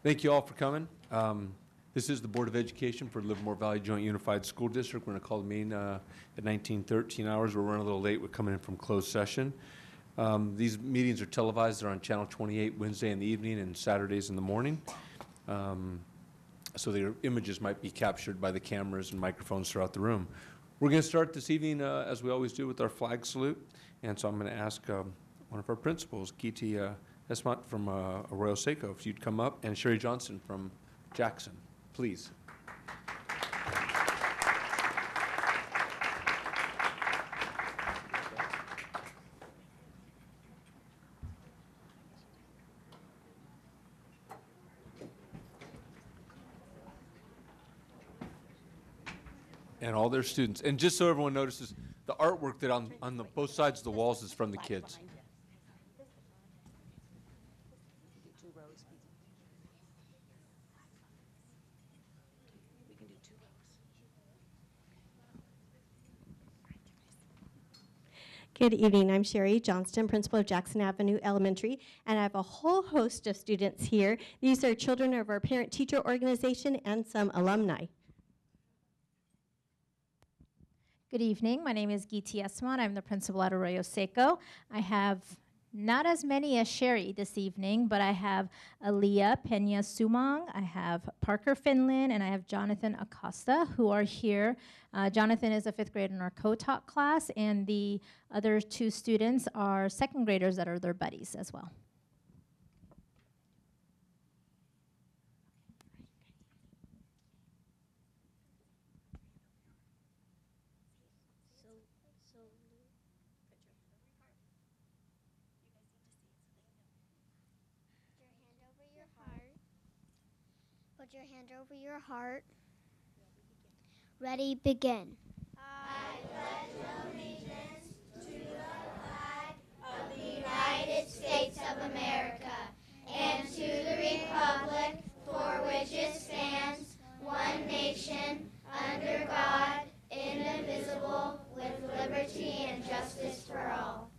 Thank you all for coming. This is the Board of Education for Livermore Valley Joint Unified School District. We're going to call the meeting at 19:13 hours. We're running a little late. We're coming in from closed session. These meetings are televised. They're on Channel 28 Wednesday in the evening and Saturdays in the morning. So their images might be captured by the cameras and microphones throughout the room. We're going to start this evening, as we always do, with our flag salute. And so I'm going to ask one of our principals, Giti Esmat from Arroyo Seco, if you'd come up, and Sherry Johnson from Jackson, please. And all their students. And just so everyone notices, the artwork that on both sides of the walls is from the kids. Good evening. I'm Sherry Johnston, principal of Jackson Avenue Elementary, and I have a whole host of students here. These are children of our parent-teacher organization and some alumni. Good evening. My name is Giti Esman. I'm the principal at Arroyo Seco. I have not as many as Sherry this evening, but I have Aaliyah Pena Sumang, I have Parker Finland, and I have Jonathan Acosta, who are here. Jonathan is a 5th grader in our co-taught class, and the other 2 students are 2nd graders that are their buddies as well. Put your hand over your heart. Ready, begin. I pledge allegiance to the flag of the United States of America and to the republic for which it stands, one nation, under God, indivisible, with liberty and justice for all.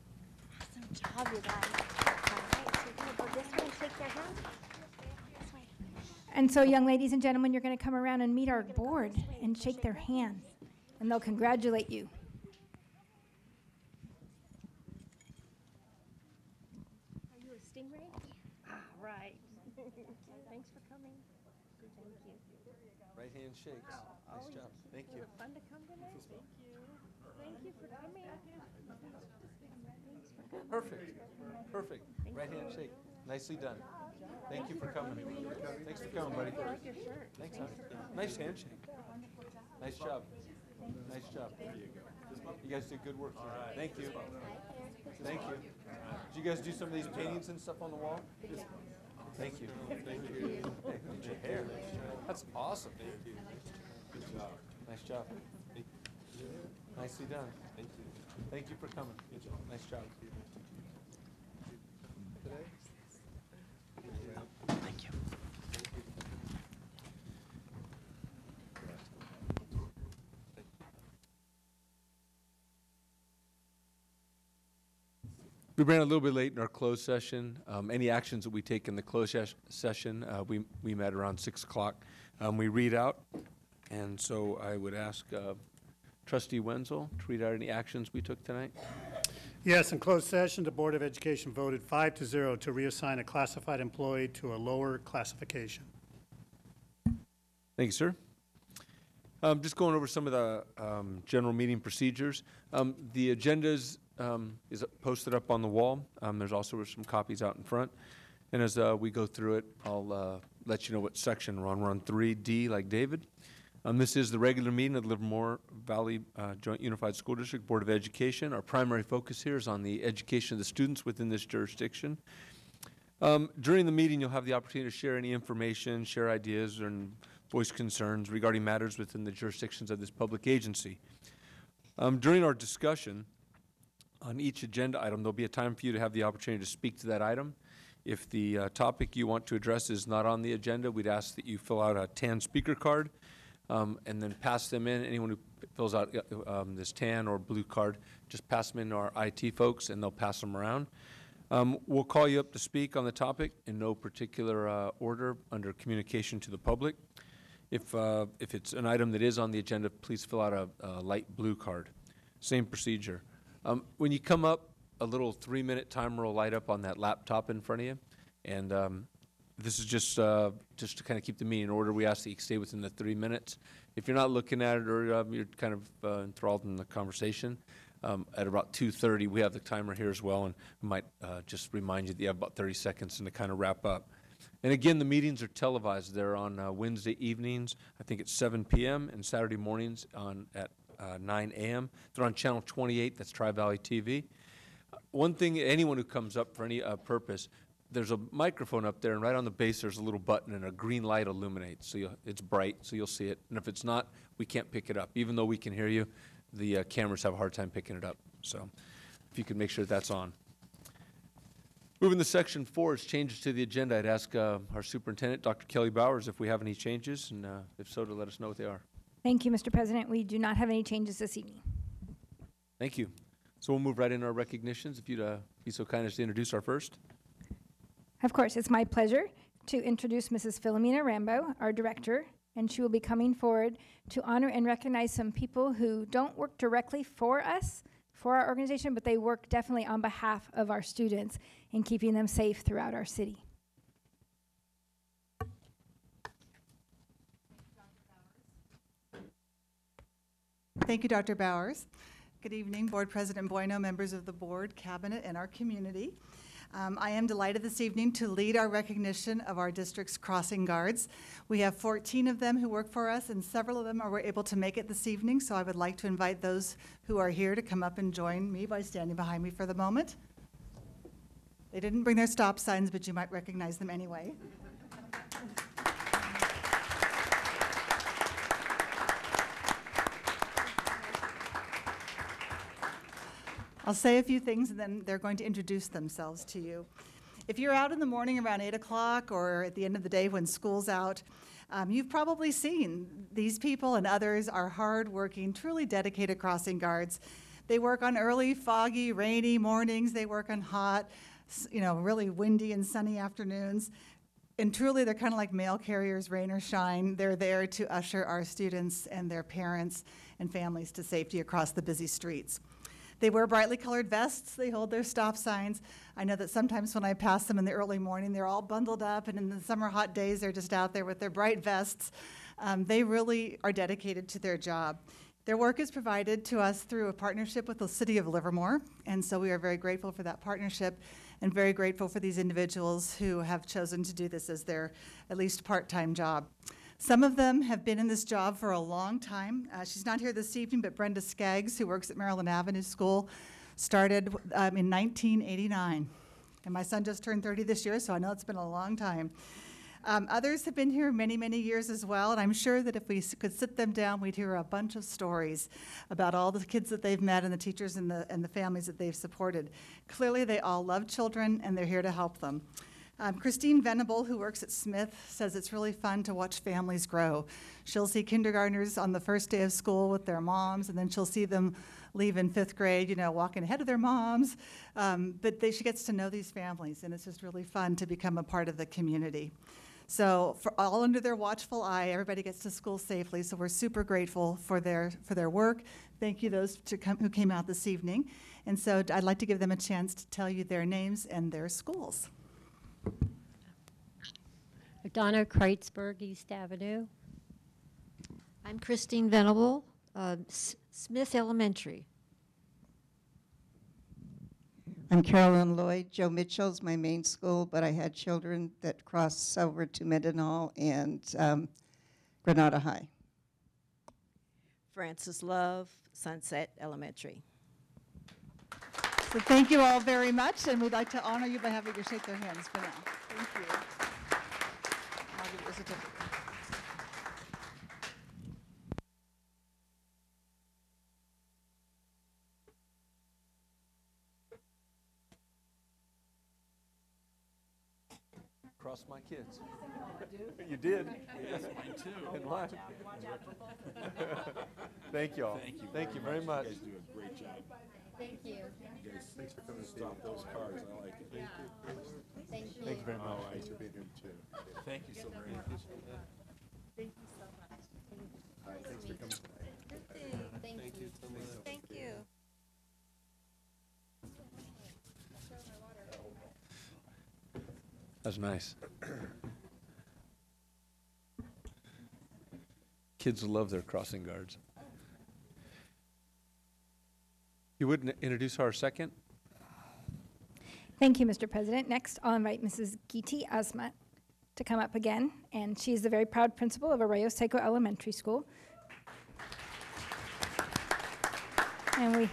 Awesome job, you guys. All right, so you're going to go this way and shake their hand. And so, young ladies and gentlemen, you're going to come around and meet our board and shake their hands, and they'll congratulate you. Are you a stingray? All right. Thanks for coming. Thank you. Right hand shakes. Nice job. Thank you. Fun to come tonight? Thank you. Thank you for coming. Perfect. Perfect. Right hand shake. Nicely done. Thank you for coming. Thanks for coming, buddy. Thanks, honey. Nice handshake. Nice job. Nice job. You guys did good work. Thank you. Thank you. Did you guys do some of these paintings and stuff on the wall? Thank you. Thank you. Hey, look at your hair. That's awesome. Thank you. Good job. Nice job. Nicely done. Thank you. Thank you for coming. Good job. Nice job. Thank you. We ran a little bit late in our closed session. Any actions that we take in the closed session, we met around 6 o'clock. We read out, and so I would ask Trustee Wenzel to read out any actions we took tonight. Yes, in closed session, the Board of Education voted 5-0 to reassign a classified employee to a lower classification. Thank you, sir. Just going over some of the general meeting procedures. The agendas is posted up on the wall. There's also some copies out in front. And as we go through it, I'll let you know what section we're on. We're on 3D, like David. This is the regular meeting of the Livermore Valley Joint Unified School District Board of Education. Our primary focus here is on the education of the students within this jurisdiction. During the meeting, you'll have the opportunity to share any information, share ideas, and voice concerns regarding matters within the jurisdictions of this public agency. During our discussion on each agenda item, there'll be a time for you to have the opportunity to speak to that item. If the topic you want to address is not on the agenda, we'd ask that you fill out a tan speaker card and then pass them in. Anyone who fills out this tan or blue card, just pass them in to our IT folks, and they'll pass them around. We'll call you up to speak on the topic in no particular order under communication to the public. If it's an item that is on the agenda, please fill out a light blue card. Same procedure. When you come up, a little 3-minute timer will light up on that laptop in front of you. And this is just to kind of keep the meeting in order. We ask that you stay within the 3 minutes. If you're not looking at it or you're kind of enthralled in the conversation, at about 2:30, we have the timer here as well, and we might just remind you that you have about 30 seconds and to kind of wrap up. And again, the meetings are televised. They're on Wednesday evenings, I think it's 7 p.m., and Saturday mornings at 9 a.m. They're on Channel 28, that's Tri-Valley TV. One thing, anyone who comes up for any purpose, there's a microphone up there, and right on the base there's a little button, and a green light illuminates. So it's bright, so you'll see it. And if it's not, we can't pick it up. Even though we can hear you, the cameras have a hard time picking it up. So if you could make sure that's on. Moving to Section 4 is changes to the agenda. I'd ask our superintendent, Dr. Kelly Bowers, if we have any changes, and if so, to let us know what they are. Thank you, Mr. President. We do not have any changes this evening. Thank you. So we'll move right into our recognitions. If you'd be so kind as to introduce our first. Of course, it's my pleasure to introduce Mrs. Philomena Rambo, our director, and she will be coming forward to honor and recognize some people who don't work directly for us, for our organization, but they work definitely on behalf of our students in keeping them safe throughout our city. Thank you, Dr. Bowers. Good evening, Board President Bueno, members of the board, cabinet, and our community. I am delighted this evening to lead our recognition of our district's crossing guards. We have 14 of them who work for us, and several of them were able to make it this evening, so I would like to invite those who are here to come up and join me by standing behind me for the moment. They didn't bring their stop signs, but you might recognize them anyway. I'll say a few things, and then they're going to introduce themselves to you. If you're out in the morning around 8 o'clock or at the end of the day when school's out, you've probably seen these people, and others are hard-working, truly dedicated crossing guards. They work on early, foggy, rainy mornings. They work on hot, really windy and sunny afternoons. And truly, they're kind of like mail carriers, rain or shine. They're there to usher our students and their parents and families to safety across the busy streets. They wear brightly colored vests. They hold their stop signs. I know that sometimes when I pass them in the early morning, they're all bundled up, and in the summer hot days, they're just out there with their bright vests. They really are dedicated to their job. Their work is provided to us through a partnership with the City of Livermore, and so we are very grateful for that partnership and very grateful for these individuals who have chosen to do this as their at least part-time job. Some of them have been in this job for a long time. She's not here this evening, but Brenda Skaggs, who works at Maryland Avenue School, started in 1989. And my son just turned 30 this year, so I know it's been a long time. Others have been here many, many years as well, and I'm sure that if we could sit them down, we'd hear a bunch of stories about all the kids that they've met and the teachers and the families that they've supported. Clearly, they all love children, and they're here to help them. Christine Venable, who works at Smith, says it's really fun to watch families grow. She'll see kindergartners on the first day of school with their moms, and then she'll see them leave in 5th grade, walking ahead of their moms. But she gets to know these families, and it's just really fun to become a part of the community. So for all under their watchful eye, everybody gets to school safely, so we're super grateful for their work. Thank you those who came out this evening. And so I'd like to give them a chance to tell you their names and their schools. Donna Kreitzberg, East Avenue. I'm Christine Venable, Smith Elementary. I'm Carolyn Lloyd. Joe Mitchell's my main school, but I had children that crossed over to Mendenhall and Granada High. Frances Love, Sunset Elementary. So thank you all very much, and we'd like to honor you by having you shake their hands for now. Thank you. I'll give you a certificate. Cross my kids. You did. Yes, mine too. In line. Thank you all. Thank you. Thank you very much. You guys do a great job. Thank you. Thanks for coming to stop those cars. I like it. Thank you. Thank you very much. Oh, thanks for being here too. Thank you so very much. Thank you so much. All right, thanks for coming. Thank you. Thank you. That's nice. Kids love their crossing guards. You would introduce our second? Thank you, Mr. President. Next, I'll invite Mrs. Giti Asmat to come up again, and she is the very proud principal of Arroyo Seco Elementary School. And we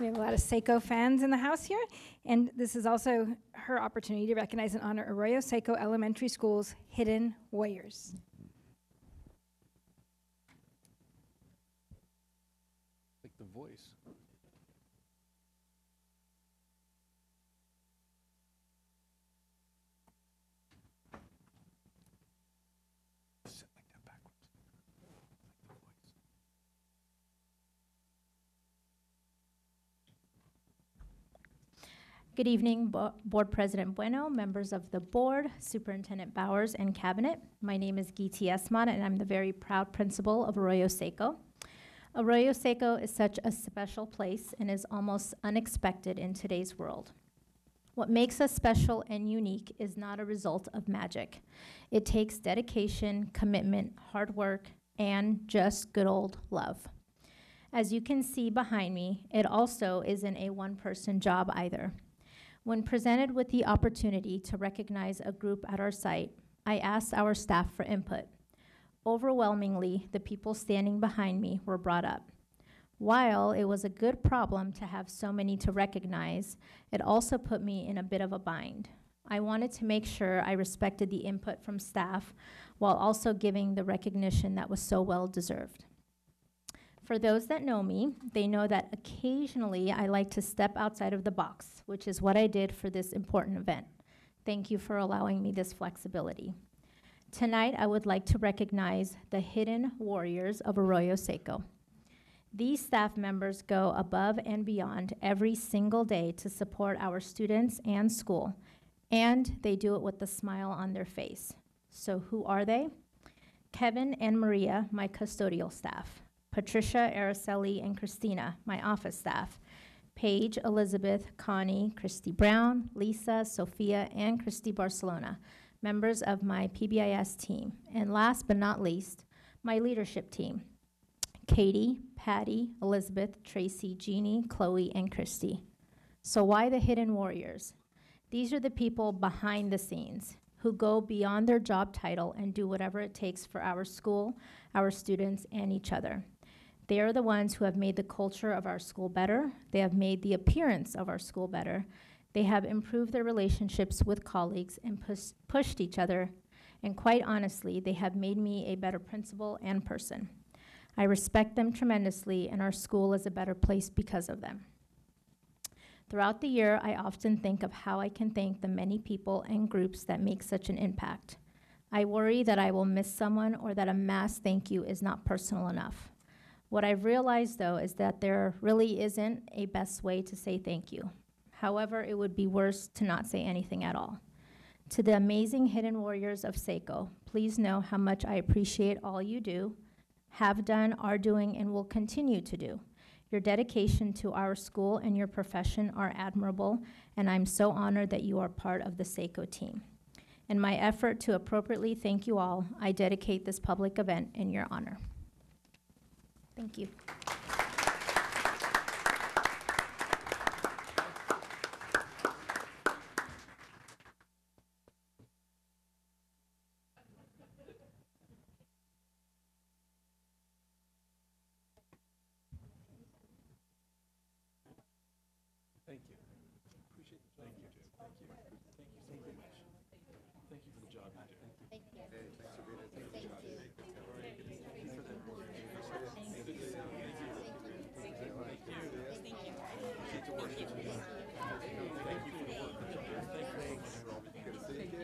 have a lot of Seco fans in the house here, and this is also her opportunity to recognize and honor Arroyo Seco Elementary School's hidden warriors. Like the voice. Sit like that backwards. Like the voice. Good evening, Board President Bueno, members of the board, Superintendent Bowers, and Cabinet. My name is Giti Esmon, and I'm the very proud principal of Arroyo Seco. Arroyo Seco is such a special place and is almost unexpected in today's world. What makes us special and unique is not a result of magic. It takes dedication, commitment, hard work, and just good old love. As you can see behind me, it also isn't a one-person job either. When presented with the opportunity to recognize a group at our site, I asked our staff for input. Overwhelmingly, the people standing behind me were brought up. While it was a good problem to have so many to recognize, it also put me in a bit of a bind. I wanted to make sure I respected the input from staff while also giving the recognition that was so well deserved. For those that know me, they know that occasionally I like to step outside of the box, which is what I did for this important event. Thank you for allowing me this flexibility. Tonight, I would like to recognize the hidden warriors of Arroyo Seco. These staff members go above and beyond every single day to support our students and school, and they do it with a smile on their face. So who are they? Kevin and Maria, my custodial staff. Patricia, Araceli, and Christina, my office staff. Paige, Elizabeth, Connie, Christy Brown, Lisa, Sophia, and Christy Barcelona, members of my PBIS team. And last but not least, my leadership team. Katie, Patty, Elizabeth, Tracy, Jeannie, Chloe, and Christy. So why the hidden warriors? These are the people behind the scenes who go beyond their job title and do whatever it takes for our school, our students, and each other. They are the ones who have made the culture of our school better. They have made the appearance of our school better. They have improved their relationships with colleagues and pushed each other. And quite honestly, they have made me a better principal and person. I respect them tremendously, and our school is a better place because of them. Throughout the year, I often think of how I can thank the many people and groups that make such an impact. I worry that I will miss someone or that a mass thank you is not personal enough. What I've realized, though, is that there really isn't a best way to say thank you. However, it would be worse to not say anything at all. To the amazing hidden warriors of Seco, please know how much I appreciate all you do, have done, are doing, and will continue to do. Your dedication to our school and your profession are admirable, and I'm so honored that you are part of the Seco team. In my effort to appropriately thank you all, I dedicate this public event in your honor. Thank you. Thank you. Appreciate it. Thank you. Thank you. Thank you so very much. Thank you for the job you do. Thank you.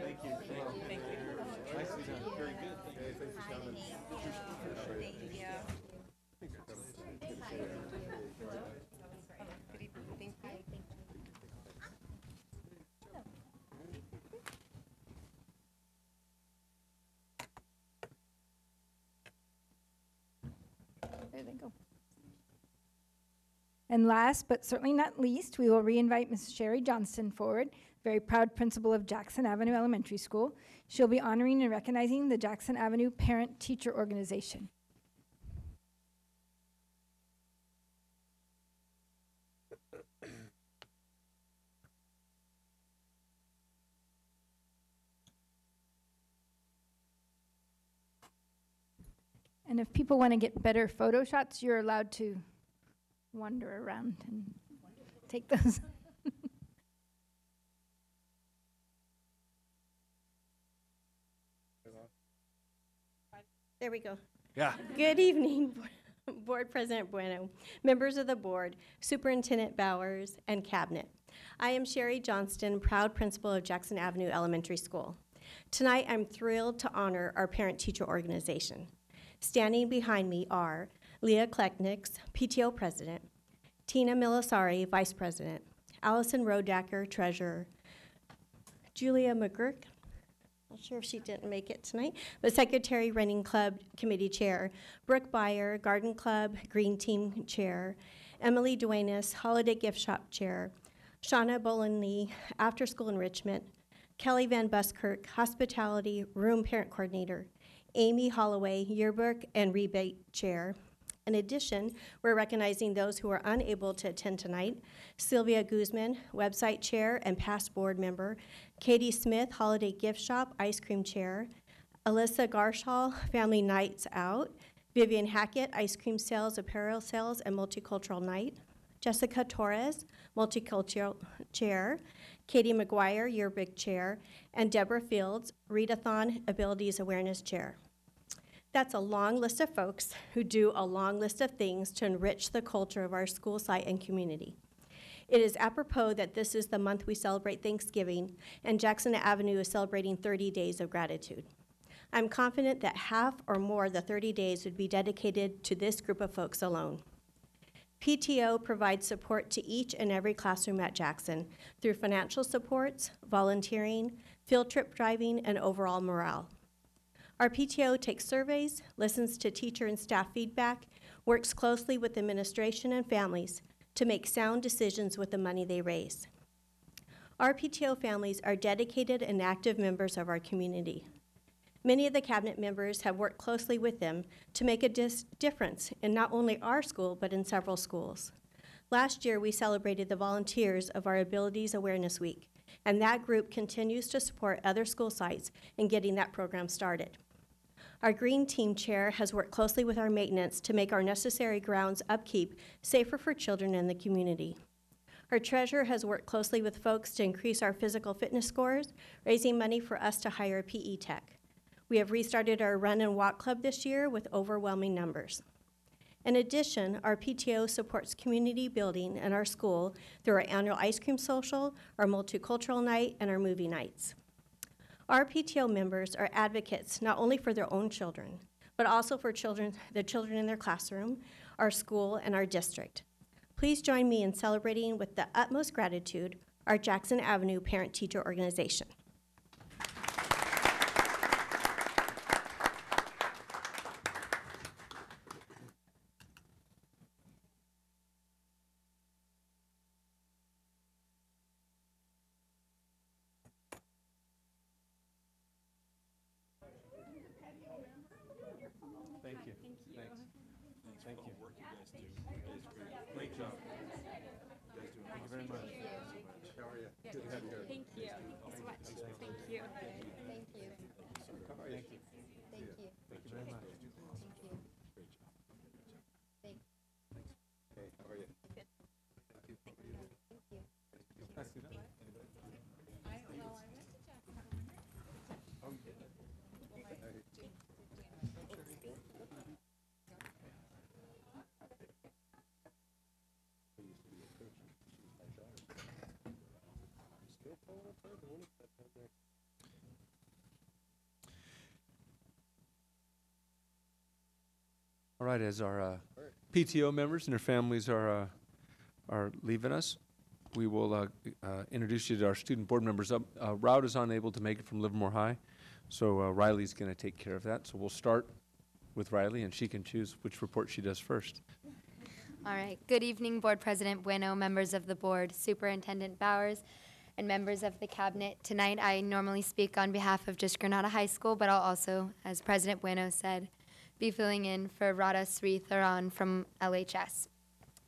Thank you. Thank you. Nicely done. Very good. Thanks for coming. Thank you. There they go. And last, but certainly not least, we will re-invite Mrs. Sherry Johnston forward, very proud principal of Jackson Avenue Elementary School. She'll be honoring and recognizing the Jackson Avenue Parent-Teacher Organization. And if people want to get better photo shots, you're allowed to wander around and take those. There we go. Yeah. Good evening, Board President Bueno, members of the board, Superintendent Bowers, and Cabinet. I am Sherry Johnston, proud principal of Jackson Avenue Elementary School. Tonight, I'm thrilled to honor our parent-teacher organization. Standing behind me are Leah Kleknix, PTO President, Tina Milasari, Vice President, Allison Rodacker, Treasurer, Julia McGurk, not sure if she didn't make it tonight, but Secretary, Running Club Committee Chair, Brooke Byer, Garden Club Green Team Chair, Emily Duenas, Holiday Gift Shop Chair, Shauna Bolenly, After School Enrichment, Kelly Van Buskirk, Hospitality Room Parent Coordinator, Amy Holloway, Yearbook and Rebate Chair. In addition, we're recognizing those who are unable to attend tonight: Sylvia Guzman, Website Chair and past board member, Katie Smith, Holiday Gift Shop Ice Cream Chair, Alyssa Garshall, Family Nights Out, Vivian Hackett, Ice Cream Sales, Apparel Sales and Multicultural Night, Jessica Torres, Multicultural Chair, Katie McGuire, Yearbook Chair, and Deborah Fields, Readathon Abilities Awareness Chair. That's a long list of folks who do a long list of things to enrich the culture of our school site and community. It is apropos that this is the month we celebrate Thanksgiving, and Jackson Avenue is celebrating 30 days of gratitude. I'm confident that half or more of the 30 days would be dedicated to this group of folks alone. PTO provides support to each and every classroom at Jackson through financial supports, volunteering, field trip driving, and overall morale. Our PTO takes surveys, listens to teacher and staff feedback, works closely with administration and families to make sound decisions with the money they raise. Our PTO families are dedicated and active members of our community. Many of the cabinet members have worked closely with them to make a difference in not only our school, but in several schools. Last year, we celebrated the volunteers of our Abilities Awareness Week, and that group continues to support other school sites in getting that program started. Our Green Team Chair has worked closely with our maintenance to make our necessary grounds upkeep safer for children in the community. Our Treasurer has worked closely with folks to increase our physical fitness scores, raising money for us to hire a PE tech. We have restarted our Run and Walk Club this year with overwhelming numbers. In addition, our PTO supports community building in our school through our annual ice cream social, our multicultural night, and our movie nights. Our PTO members are advocates not only for their own children, but also for the children in their classroom, our school, and our district. Please join me in celebrating with the utmost gratitude our Jackson Avenue Parent-Teacher Organization. Thank you. Thanks. Thank you. Work you guys do. Great job. Thank you very much. How are you? Good to have you here. Thank you. Thank you so much. Thank you. Thank you. How are you? Thank you. Thank you. Thank you very much. Thank you. Great job. Thank Hey, how are you? you. Pass it up. All right, as our PTO members and their families are leaving us, we will introduce you to our student board members. Route is unable to make it from Livermore High, so Riley's going to take care of that. So we'll start with Riley, and she can choose which report she does first. All right. Good evening, Board President Bueno, members of the board, Superintendent Bowers, and members of the cabinet. Tonight, I normally speak on behalf of just Granada High School, but I'll also, as President Bueno said, be filling in for Radha Sritharan from LHS.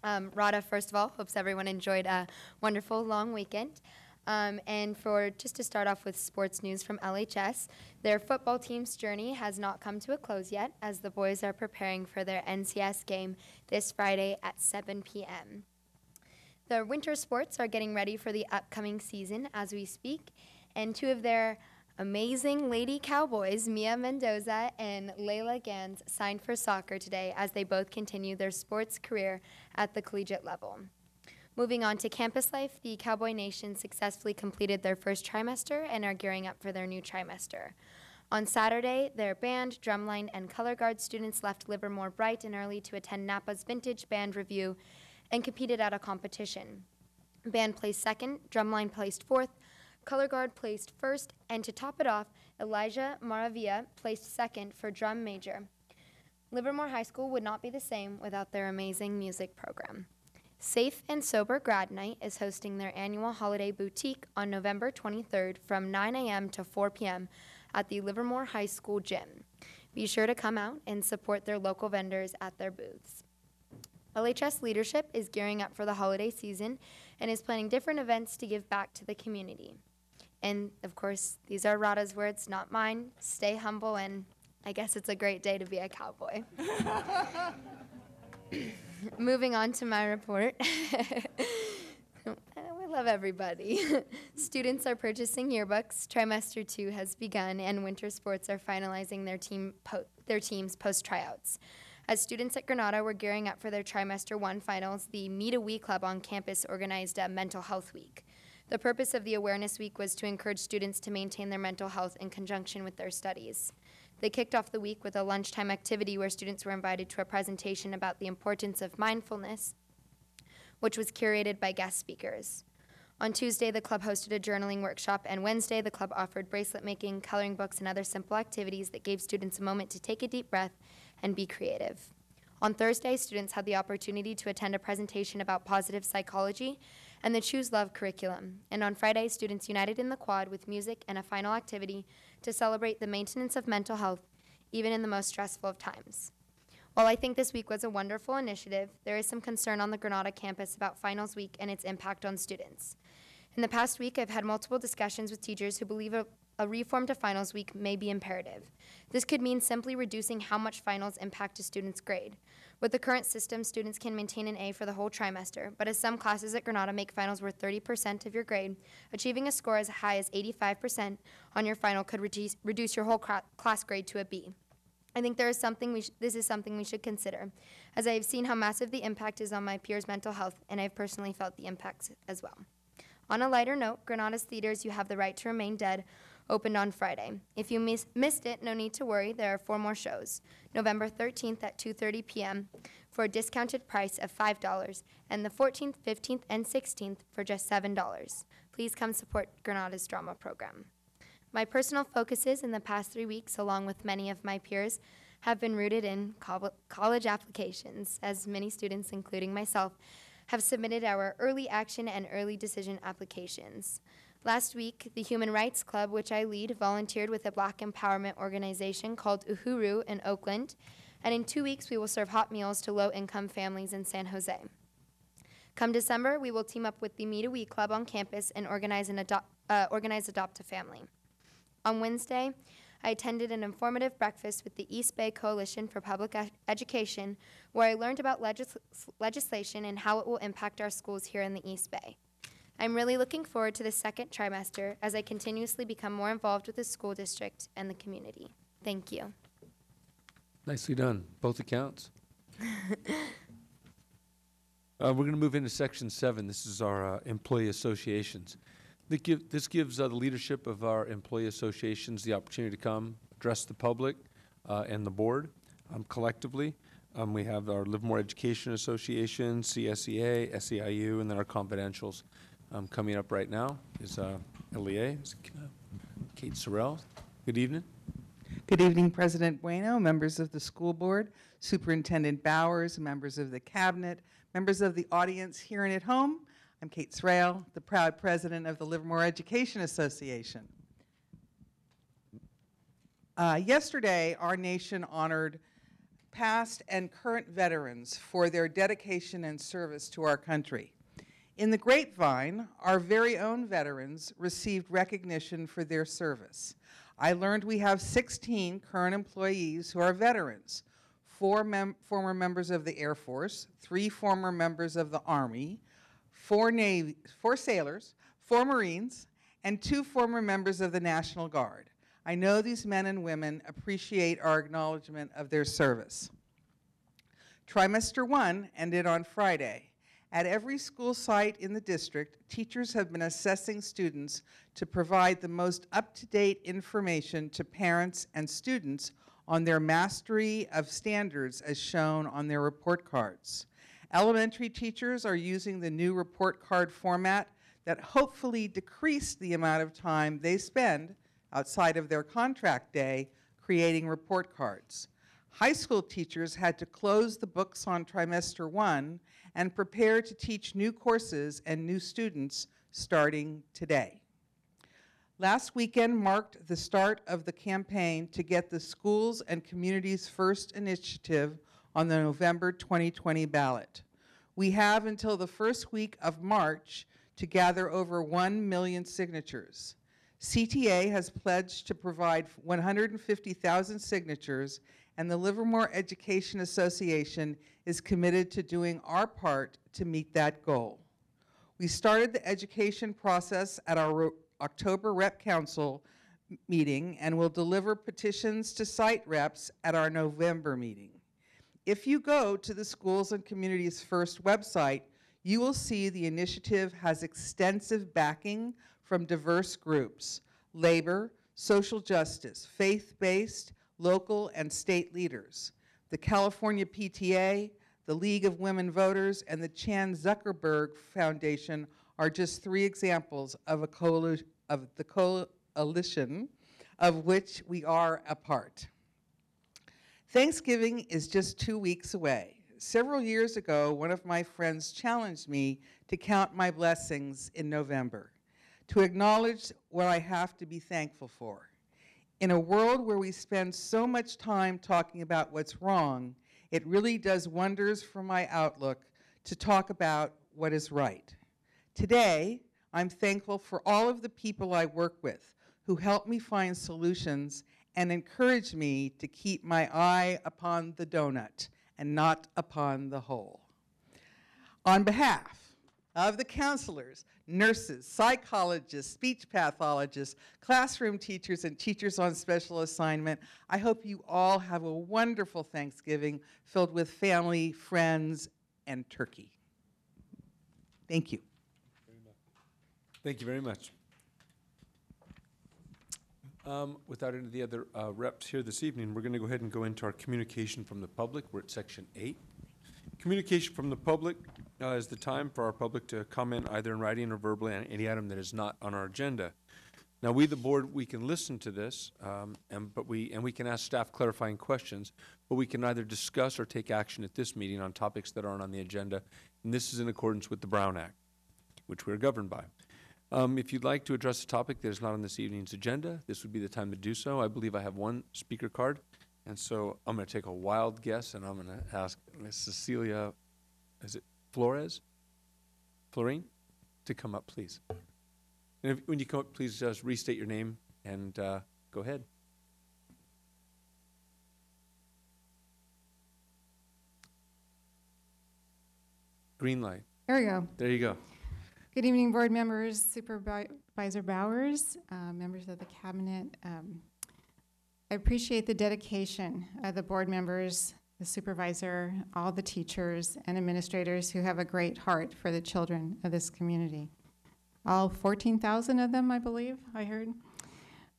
Radha, first of all, hopes everyone enjoyed a wonderful long weekend. And for just to start off with sports news from LHS, their football team's journey has not come to a close yet, as the boys are preparing for their NCS game this Friday at 7 p.m. The winter sports are getting ready for the upcoming season as we speak, and two of their amazing Lady Cowboys, Mia Mendoza and Layla Gans, signed for soccer today as they both continue their sports career at the collegiate level. Moving on to campus life, the Cowboy Nation successfully completed their first trimester and are gearing up for their new trimester. On Saturday, their band, drumline, and color guard students left Livermore bright and early to attend Napa's Vintage Band Review and competed at a competition. Band placed second, drumline placed fourth, color guard placed first, and to top it off, Elijah Maravilla placed second for drum major. Livermore High School would not be the same without their amazing music program. Safe and Sober Grad Night is hosting their annual holiday boutique on November 23rd from 9 a.m. to 4 p.m. at the Livermore High School gym. Be sure to come out and support their local vendors at their booths. LHS leadership is gearing up for the holiday season and is planning different events to give back to the community. And, of course, these are Radha's words, not mine. Stay humble, and I guess it's a great day to be a cowboy. Moving on to my report. We love everybody. Students are purchasing yearbooks. Trimester 2 has begun, and winter sports are finalizing their teams post-tryouts. As students at Granada were gearing up for their Trimester 1 finals, the Meet a We Club on campus organized a mental health week. The purpose of the Awareness Week was to encourage students to maintain their mental health in conjunction with their studies. They kicked off the week with a lunchtime activity where students were invited to a presentation about the importance of mindfulness, which was curated by guest speakers. On Tuesday, the club hosted a journaling workshop, and Wednesday, the club offered bracelet making, coloring books, and other simple activities that gave students a moment to take a deep breath and be creative. On Thursday, students had the opportunity to attend a presentation about positive psychology and the Choose Love curriculum. And on Friday, students united in the quad with music and a final activity to celebrate the maintenance of mental health, even in the most stressful of times. While I think this week was a wonderful initiative, there is some concern on the Granada campus about finals week and its impact on students. In the past week, I've had multiple discussions with teachers who believe a reform to finals week may be imperative. This could mean simply reducing how much finals impact a student's grade. With the current system, students can maintain an A for the whole trimester, but as some classes at Granada make finals worth 30% of your grade, achieving a score as high as 85% on your final could reduce your whole class grade to a B. I think this is something we should consider, as I have seen how massive the impact is on my peers' mental health, and I've personally felt the impacts as well. On a lighter note, Granada's theaters You Have the Right to Remain Dead opened on Friday. If you missed it, no need to worry, there are 4 more shows. November 13th at 2:30 p.m. for a discounted price of $5, and the 14th, 15th, and 16th for just $7. Please come support Granada's drama program. My personal focuses in the past 3 weeks, along with many of my peers, have been rooted in college applications, as many students, including myself, have submitted our early action and early decision applications. Last week, the Human Rights Club, which I lead, volunteered with a Black empowerment organization called Uhuru in Oakland, and in 2 weeks we will serve hot meals to low-income families in San Jose. Come December, we will team up with the Meet a We Club on campus and organize Adopt a Family. On Wednesday, I attended an informative breakfast with the East Bay Coalition for Public Education, where I learned about legislation and how it will impact our schools here in the East Bay. I'm really looking forward to the second trimester as I continuously become more involved with the school district and the community. Thank you. Nicely done, both accounts. We're going to move into section 7. This is our employee associations. This gives the leadership of our employee associations the opportunity to come address the public and the board collectively. We have our Livermore Education Association, CSEA, SEIU, and then our confidentials. Coming up right now is LEA, Kate Sorrell. Good evening. Good evening, President Bueno, members of the school board, Superintendent Bowers, members of the cabinet, members of the audience here and at home. I'm Kate Srail, the proud president of the Livermore Education Association. Yesterday, our nation honored past and current veterans for their dedication and service to our country. In the grapevine, our very own veterans received recognition for their service. I learned we have 16 current employees who are veterans, 4 former members of the Air Force, 3 former members of the Army, 4 sailors, 4 Marines, and 2 former members of the National Guard. I know these men and women appreciate our acknowledgement of their service. Trimester 1 ended on Friday. At every school site in the district, teachers have been assessing students to provide the most up-to-date information to parents and students on their mastery of standards as shown on their report cards. Elementary teachers are using the new report card format that hopefully decreased the amount of time they spend outside of their contract day creating report cards. High school teachers had to close the books on trimester 1 and prepare to teach new courses and new students starting today. Last weekend marked the start of the campaign to get the Schools and Communities First initiative on the November 2020 ballot. We have until the first week of March to gather over 1 million signatures. CTA has pledged to provide 150,000 signatures, and the Livermore Education Association is committed to doing our part to meet that goal. We started the education process at our October Rep Council meeting and will deliver petitions to site reps at our November meeting. If you go to the Schools and Communities First website, you will see the initiative has extensive backing from diverse groups: labor, social justice, faith-based, local and state leaders. The California PTA, the League of Women Voters, and the Chan Zuckerberg Foundation are just 3 examples of the coalition of which we are a part. Thanksgiving is just 2 weeks away. Several years ago, one of my friends challenged me to count my blessings in November, to acknowledge what I have to be thankful for. In a world where we spend so much time talking about what's wrong, it really does wonders for my outlook to talk about what is right. Today, I'm thankful for all of the people I work with who help me find solutions and encourage me to keep my eye upon the donut and not upon the hole. On behalf of the counselors, nurses, psychologists, speech pathologists, classroom teachers, and teachers on special assignment, I hope you all have a wonderful Thanksgiving filled with family, friends, and turkey. Thank you. Thank you very much. Without any of the other reps here this evening, we're going to go ahead and go into our communication from the public. We're at section 8. Communication from the public is the time for our public to comment either in writing or verbally on any item that is not on our agenda. Now, we, the board, we can listen to this, and we can ask staff clarifying questions, but we can neither discuss or take action at this meeting on topics that aren't on the agenda, and this is in accordance with the Brown Act, which we are governed by. If you'd like to address a topic that is not on this evening's agenda, this would be the time to do so. I believe I have one speaker card, and so I'm going to take a wild guess, and I'm going to ask Ms. Cecilia, is it Florine, to come up, please. And when you come up, please just restate your name and go ahead. Green light. There we go. There you go. Good evening, board members, Supervisor Bowers, members of the cabinet. I appreciate the dedication of the board members, the supervisor, all the teachers and administrators who have a great heart for the children of this community. All 14,000 of them, I believe, I heard.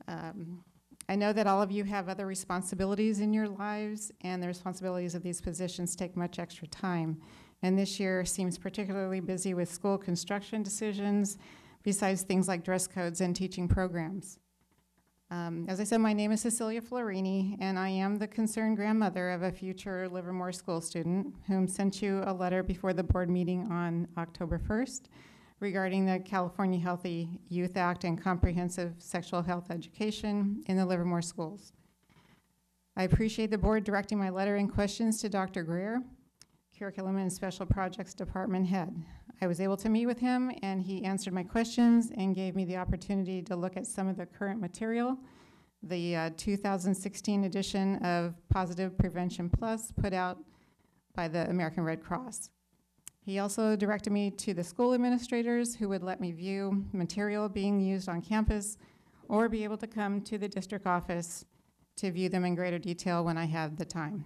I know that all of you have other responsibilities in your lives, and the responsibilities of these positions take much extra time. And this year seems particularly busy with school construction decisions, besides things like dress codes and teaching programs. As I said, my name is Cecilia Florini, and I am the concerned grandmother of a future Livermore School student whom sent you a letter before the board meeting on October 1st regarding the California Healthy Youth Act and comprehensive sexual health education in the Livermore schools. I appreciate the board directing my letter and questions to Dr. Greer, Curriculum and Special Projects Department Head. I was able to meet with him, and he answered my questions and gave me the opportunity to look at some of the current material, the 2016 edition of Positive Prevention Plus put out by the American Red Cross. He also directed me to the school administrators who would let me view material being used on campus or be able to come to the district office to view them in greater detail when I had the time.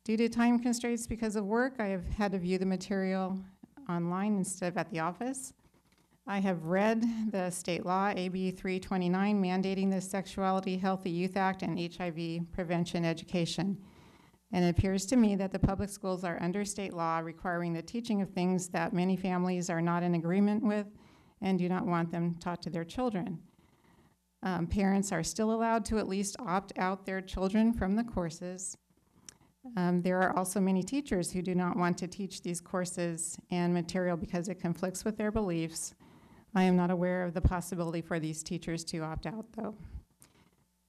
Due to time constraints because of work, I have had to view the material online instead of at the office. I have read the state law, AB 329, mandating the Sexuality Healthy Youth Act and HIV prevention education. And it appears to me that the public schools are under state law requiring the teaching of things that many families are not in agreement with and do not want them taught to their children. Parents are still allowed to at least opt out their children from the courses. There are also many teachers who do not want to teach these courses and material because it conflicts with their beliefs. I am not aware of the possibility for these teachers to opt out, though.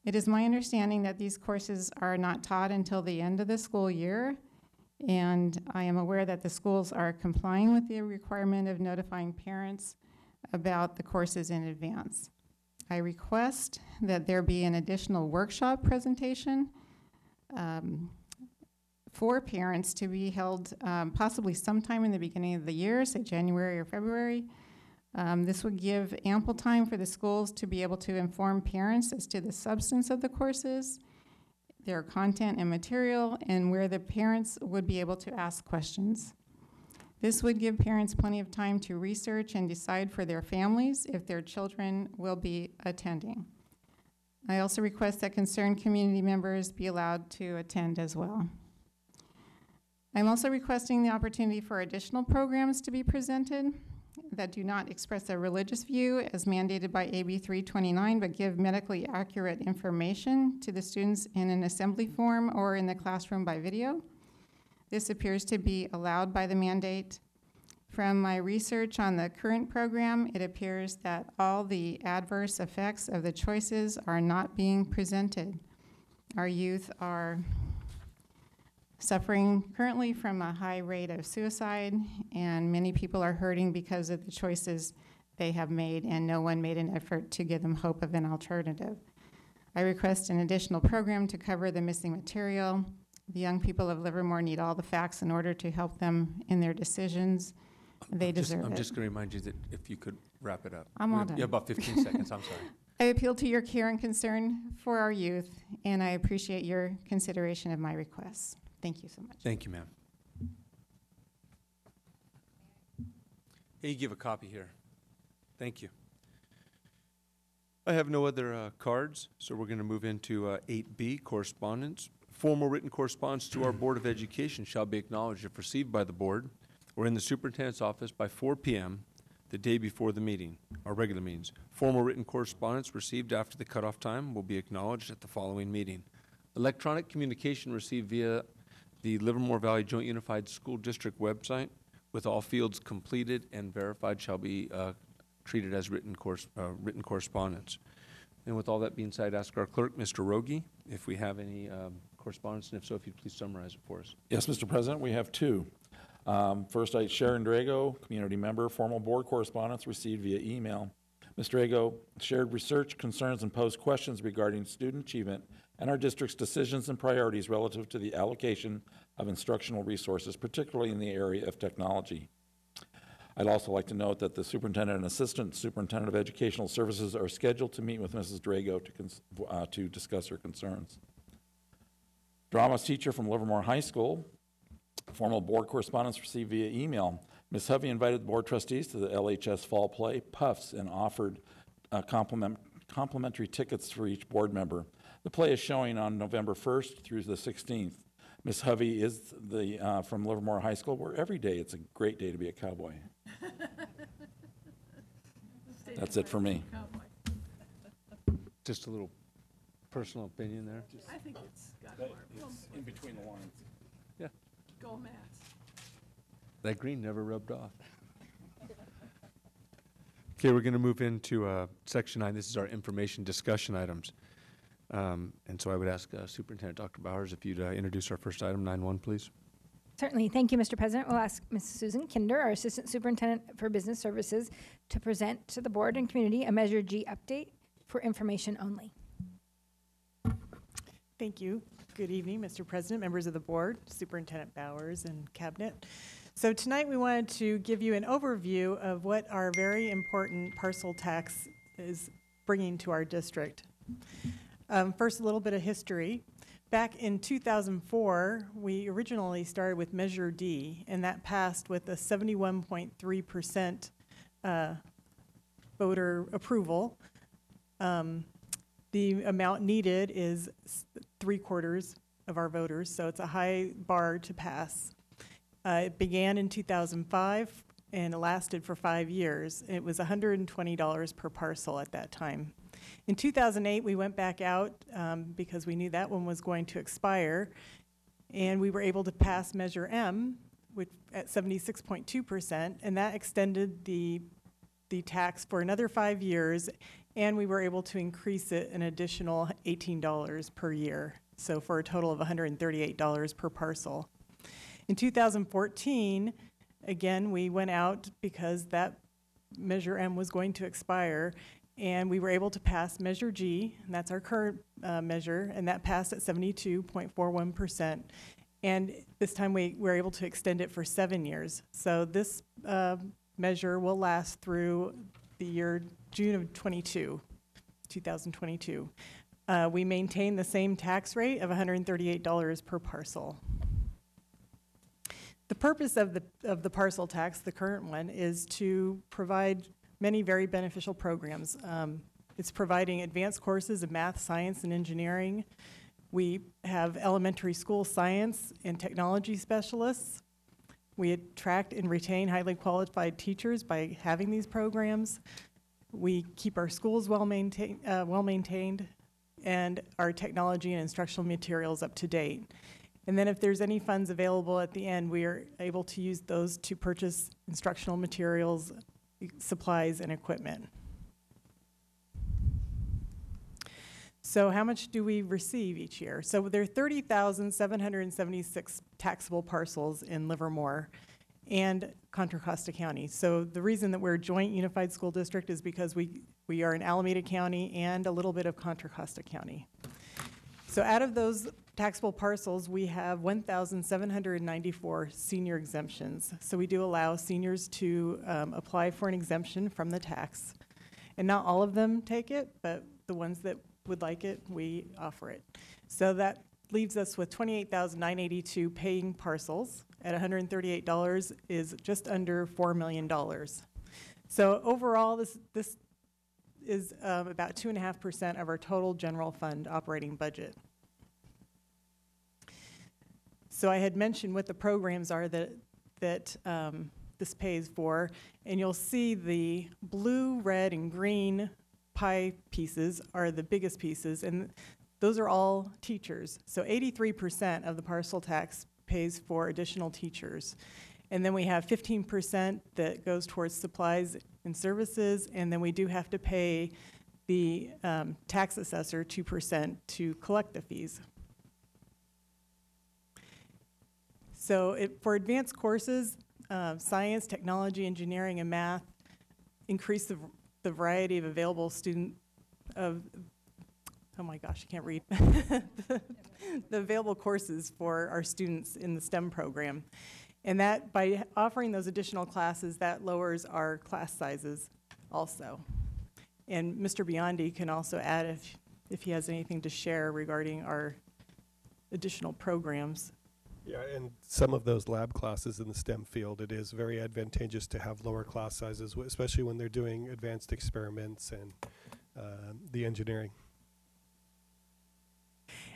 It is my understanding that these courses are not taught until the end of the school year, and I am aware that the schools are complying with the requirement of notifying parents about the courses in advance. I request that there be an additional workshop presentation for parents to be held possibly sometime in the beginning of the year, say January or February. This would give ample time for the schools to be able to inform parents as to the substance of the courses, their content and material, and where the parents would be able to ask questions. This would give parents plenty of time to research and decide for their families if their children will be attending. I also request that concerned community members be allowed to attend as well. I'm also requesting the opportunity for additional programs to be presented that do not express a religious view as mandated by AB 329, but give medically accurate information to the students in an assembly form or in the classroom by video. This appears to be allowed by the mandate. From my research on the current program, it appears that all the adverse effects of the choices are not being presented. Our youth are suffering currently from a high rate of suicide, and many people are hurting because of the choices they have made, and no one made an effort to give them hope of an alternative. I request an additional program to cover the missing material. The young people of Livermore need all the facts in order to help them in their decisions. They deserve it. I'm just going to remind you that if you could wrap it up. I'm all done. Yeah, about 15 seconds, I'm sorry. I appeal to your care and concern for our youth, and I appreciate your consideration of my requests. Thank you so much. Thank you, ma'am. Hey, you give a copy here. Thank you. I have no other cards, so we're going to move into 8B, correspondence. Formal written correspondence to our Board of Education shall be acknowledged if received by the board or in the superintendent's office by 4 p.m. the day before the meeting, our regular meetings. Formal written correspondence received after the cutoff time will be acknowledged at the following meeting. Electronic communication received via the Livermore Valley Joint Unified School District website with all fields completed and verified shall be treated as written correspondence. And with all that being said, I'd ask our clerk, Mr. Rogie, if we have any correspondence, and if so, if you'd please summarize it for us. Yes, Mr. President, we have two. First, Sharon Drago, community member, formal board correspondence received via email. Ms. Drago shared research, concerns, and posed questions regarding student achievement and our district's decisions and priorities relative to the allocation of instructional resources, particularly in the area of technology. I'd also like to note that the superintendent and assistant superintendent of educational services are scheduled to meet with Mrs. Drago to discuss her concerns. Drama teacher from Livermore High School, formal board correspondence received via email. Ms. Hovey invited the board trustees to the LHS Fall Play, Puffs, and offered complimentary tickets for each board member. The play is showing on November 1st through the 16th. Ms. Hovey is from Livermore High School, where every day it's a great day to be a cowboy. That's it for me. Just a little personal opinion there. I think it's got more. It's in between the lines. Yeah. Go Mats. That green never rubbed off. Okay, we're going to move into Section 9. This is our information discussion items. And so I would ask Superintendent Dr. Bowers if you'd introduce our first item, 9-1, please. Certainly. Thank you, Mr. President. We'll ask Ms. Susan Kinder, our Assistant Superintendent for Business Services, to present to the board and community a Measure G update for information only. Thank you. Good evening, Mr. President, members of the board, Superintendent Bowers, and Cabinet. So tonight we wanted to give you an overview of what our very important parcel tax is bringing to our district. First, a little bit of history. Back in 2004, we originally started with Measure D, and that passed with a 71.3% voter approval. The amount needed is 3/4 of our voters, so it's a high bar to pass. It began in 2005 and it lasted for 5 years. It was $120 per parcel at that time. In 2008, we went back out because we knew that one was going to expire, and we were able to pass Measure M at 76.2%, and that extended the tax for another 5 years, and we were able to increase it an additional $18 per year, so for a total of $138 per parcel. In 2014, again, we went out because that Measure M was going to expire, and we were able to pass Measure G, and that's our current measure, and that passed at 72.41%. And this time we were able to extend it for 7 years. So this measure will last through the year June of 2022. We maintain the same tax rate of $138 per parcel. The purpose of the parcel tax, the current one, is to provide many very beneficial programs. It's providing advanced courses of math, science, and engineering. We have elementary school science and technology specialists. We attract and retain highly qualified teachers by having these programs. We keep our schools well maintained, and our technology and instructional materials up to date. And then if there's any funds available at the end, we are able to use those to purchase instructional materials, supplies, and equipment. So how much do we receive each year? So there are 30,776 taxable parcels in Livermore and Contra Costa County. So the reason that we're a joint unified school district is because we are in Alameda County and a little bit of Contra Costa County. So out of those taxable parcels, we have 1,794 senior exemptions. So we do allow seniors to apply for an exemption from the tax. And not all of them take it, but the ones that would like it, we offer it. So that leaves us with 28,982 paying parcels at $138 is just under $4 million. So overall, this is about 2.5% of our total general fund operating budget. So I had mentioned what the programs are that this pays for, and you'll see the blue, red, and green pie pieces are the biggest pieces, and those are all teachers. So 83% of the parcel tax pays for additional teachers. And then we have 15% that goes towards supplies and services, and then we do have to pay the tax assessor 2% to collect the fees. So for advanced courses, science, technology, engineering, and math, increase the variety of available oh my gosh, I can't read. The available courses for our students in the STEM program. And that, by offering those additional classes, that lowers our class sizes also. And Mr. Biondi can also add if he has anything to share regarding our additional programs. Yeah, and some of those lab classes in the STEM field, it is very advantageous to have lower class sizes, especially when they're doing advanced experiments and the engineering.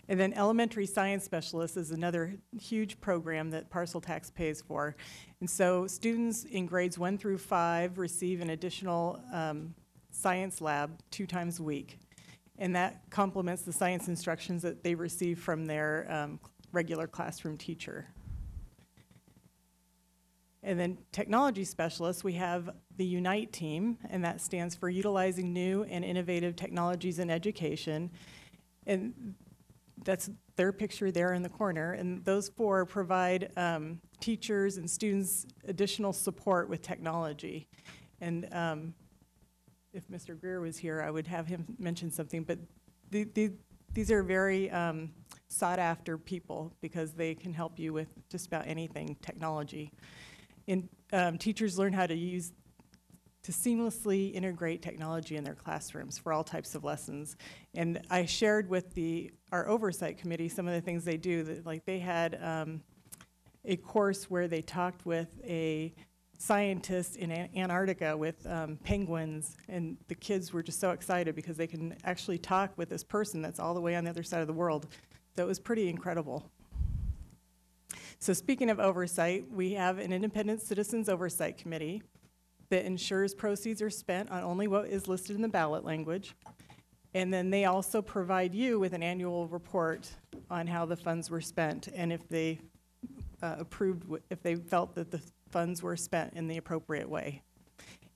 And then elementary science specialists is another huge program that parcel tax pays for. And so students in grades 1 through 5 receive an additional science lab 2 times a week. And that complements the science instructions that they receive from their regular classroom teacher. And then technology specialists, we have the UNITE team, and that stands for Utilizing New and Innovative Technologies in Education. And that's their picture there in the corner. And those four provide teachers and students additional support with technology. And if Mr. Greer was here, I would have him mention something. But these are very sought after people because they can help you with just about anything technology. And teachers learn how to seamlessly integrate technology in their classrooms for all types of lessons. And I shared with our oversight committee some of the things they do. That, like, they had a course where they talked with a scientist in Antarctica with penguins, and the kids were just so excited because they can actually talk with this person that's all the way on the other side of the world. So it was pretty incredible. So speaking of oversight, we have an independent citizens oversight committee that ensures proceeds are spent on only what is listed in the ballot language. And then they also provide you with an annual report on how the funds were spent and if they if they felt that the funds were spent in the appropriate way.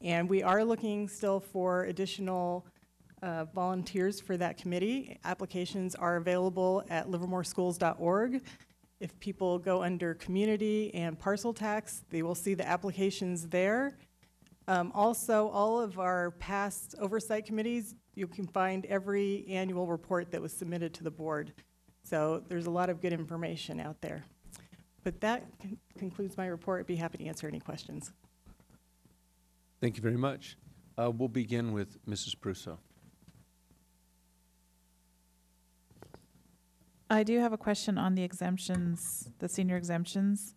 And we are looking still for additional volunteers for that committee. Applications are available at livermoreschools.org. If people go under community and parcel tax, they will see the applications there. Also, all of our past oversight committees, you can find every annual report that was submitted to the board. So there's a lot of good information out there. But that concludes my report. I'd be happy to answer any questions. Thank you very much. We'll begin with Mrs. Prusso. I do have a question on the exemptions, the senior exemptions.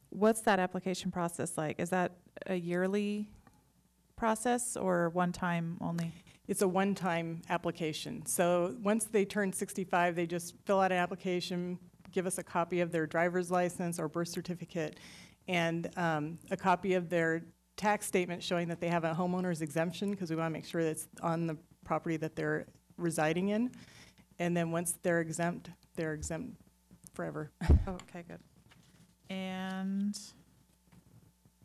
What's that application process like? Is that a yearly process or one time only? It's a one-time application. So once they turn 65, they just fill out an application, give us a copy of their driver's license or birth certificate, and a copy of their tax statement showing that they have a homeowner's exemption, because we want to make sure that's on the property that they're residing in. And then once they're exempt forever. Okay, good. And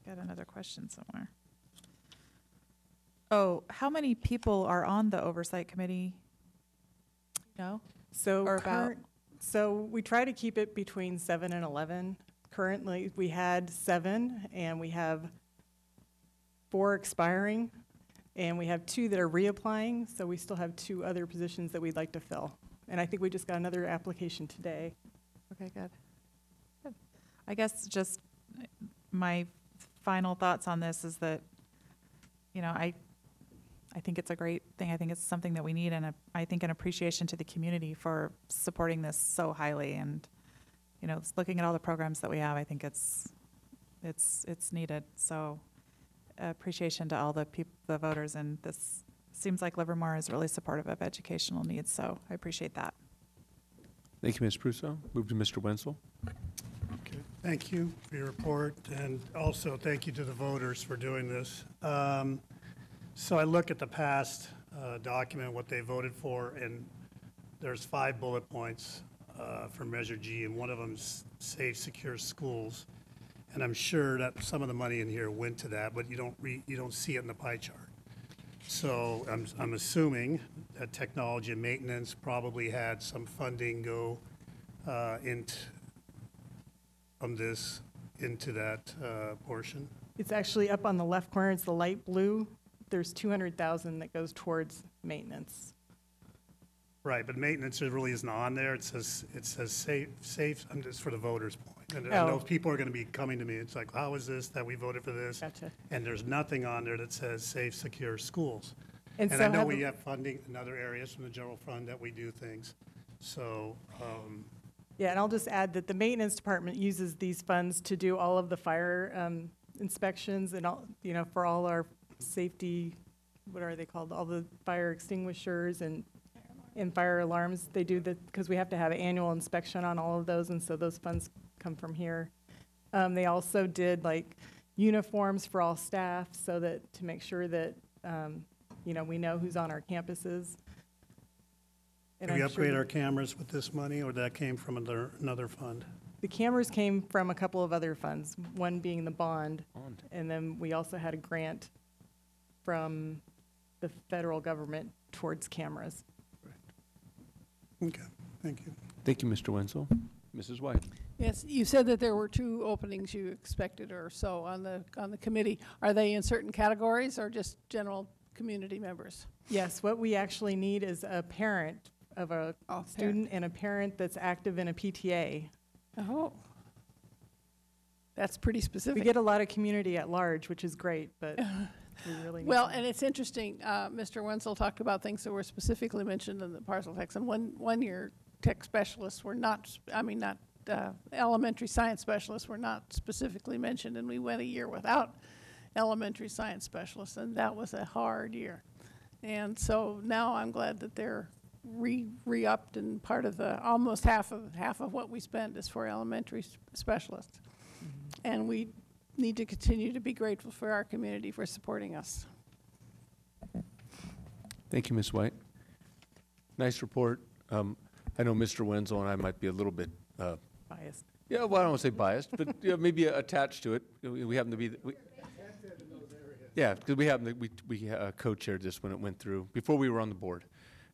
got another question somewhere. Oh, how many people are on the oversight committee? No? So Or about? So we try to keep it between 7 and 11. Currently, we had 7, and we have 4 expiring, and we have 2 that are reapplying, so we still have 2 other positions that we'd like to fill. And I think we just got another application today. Okay, good. Good. I guess just my final thoughts on this is that, you know, I think it's a great thing. I think it's something that we need, and I think an appreciation to the community for supporting this so highly. And, you know, looking at all the programs that we have, I think it's needed. So appreciation to all the voters, and this seems like Livermore is really supportive of educational needs, so I appreciate that. Thank you, Ms. Prusso. Move to Mr. Wenzel. Okay. Thank you for your report, and also thank you to the voters for doing this. So I look at the past document, what they voted for, and there's 5 bullet points for Measure G, and one of them is safe, secure schools. And I'm sure that some of the money in here went to that, but you don't see it in the pie chart. So I'm assuming that technology and maintenance probably had some funding go from this into that portion. It's actually up on the left corner. It's the light blue. There's $200,000 that goes towards maintenance. Right, but maintenance really isn't on there. It says safe. I'm just for the voters' point. And I know people are going to be coming to me. It's like, how is this that we voted for this? Gotcha. And there's nothing on there that says safe, secure schools. And And so I know have we a- have funding in other areas from the general fund that we do things. So, Yeah, and I'll just add that the maintenance department uses these funds to do all of the fire inspections and all, you know, for all our safety, what are they called? All the fire extinguishers and fire alarms. They do that because we have to have an annual inspection on all of those, and so those funds come from here. They also did like uniforms for all staff so that to make sure that, you know, we know who's on our campuses. And Do we I'm sure upgrade you- our cameras with this money, or that came from another fund? The cameras came from a couple of other funds, one being the bond. And then we also had a grant from the federal government towards cameras. Okay, thank you. Thank you, Mr. Wenzel. Mrs. White. Yes, you said that there were 2 openings you expected or so on the committee. Are they in certain categories or just general community members? Yes, what we actually need is a parent of a student and a parent that's active in a PTA. Oh. That's pretty specific. We get a lot of community at large, which is great, but we really need Well, to- and it's interesting, Mr. Wenzel talked about things that were specifically mentioned in the parcel text, and one year tech specialists were not, elementary science specialists were not specifically mentioned, and we went a year without elementary science specialists, and that was a hard year. And so now I'm glad that they're re-upped, and part of the, almost half of what we spend is for elementary specialists. And we need to continue to be grateful for our community for supporting us. Thank you, Ms. White. Nice report. I know Mr. Wenzel and I might be a little bit biased. Yeah, well, I don't want to say biased, but maybe attached to it. We happen to be. Yeah, because we happen to we co-chaired this when it went through before we were on the board,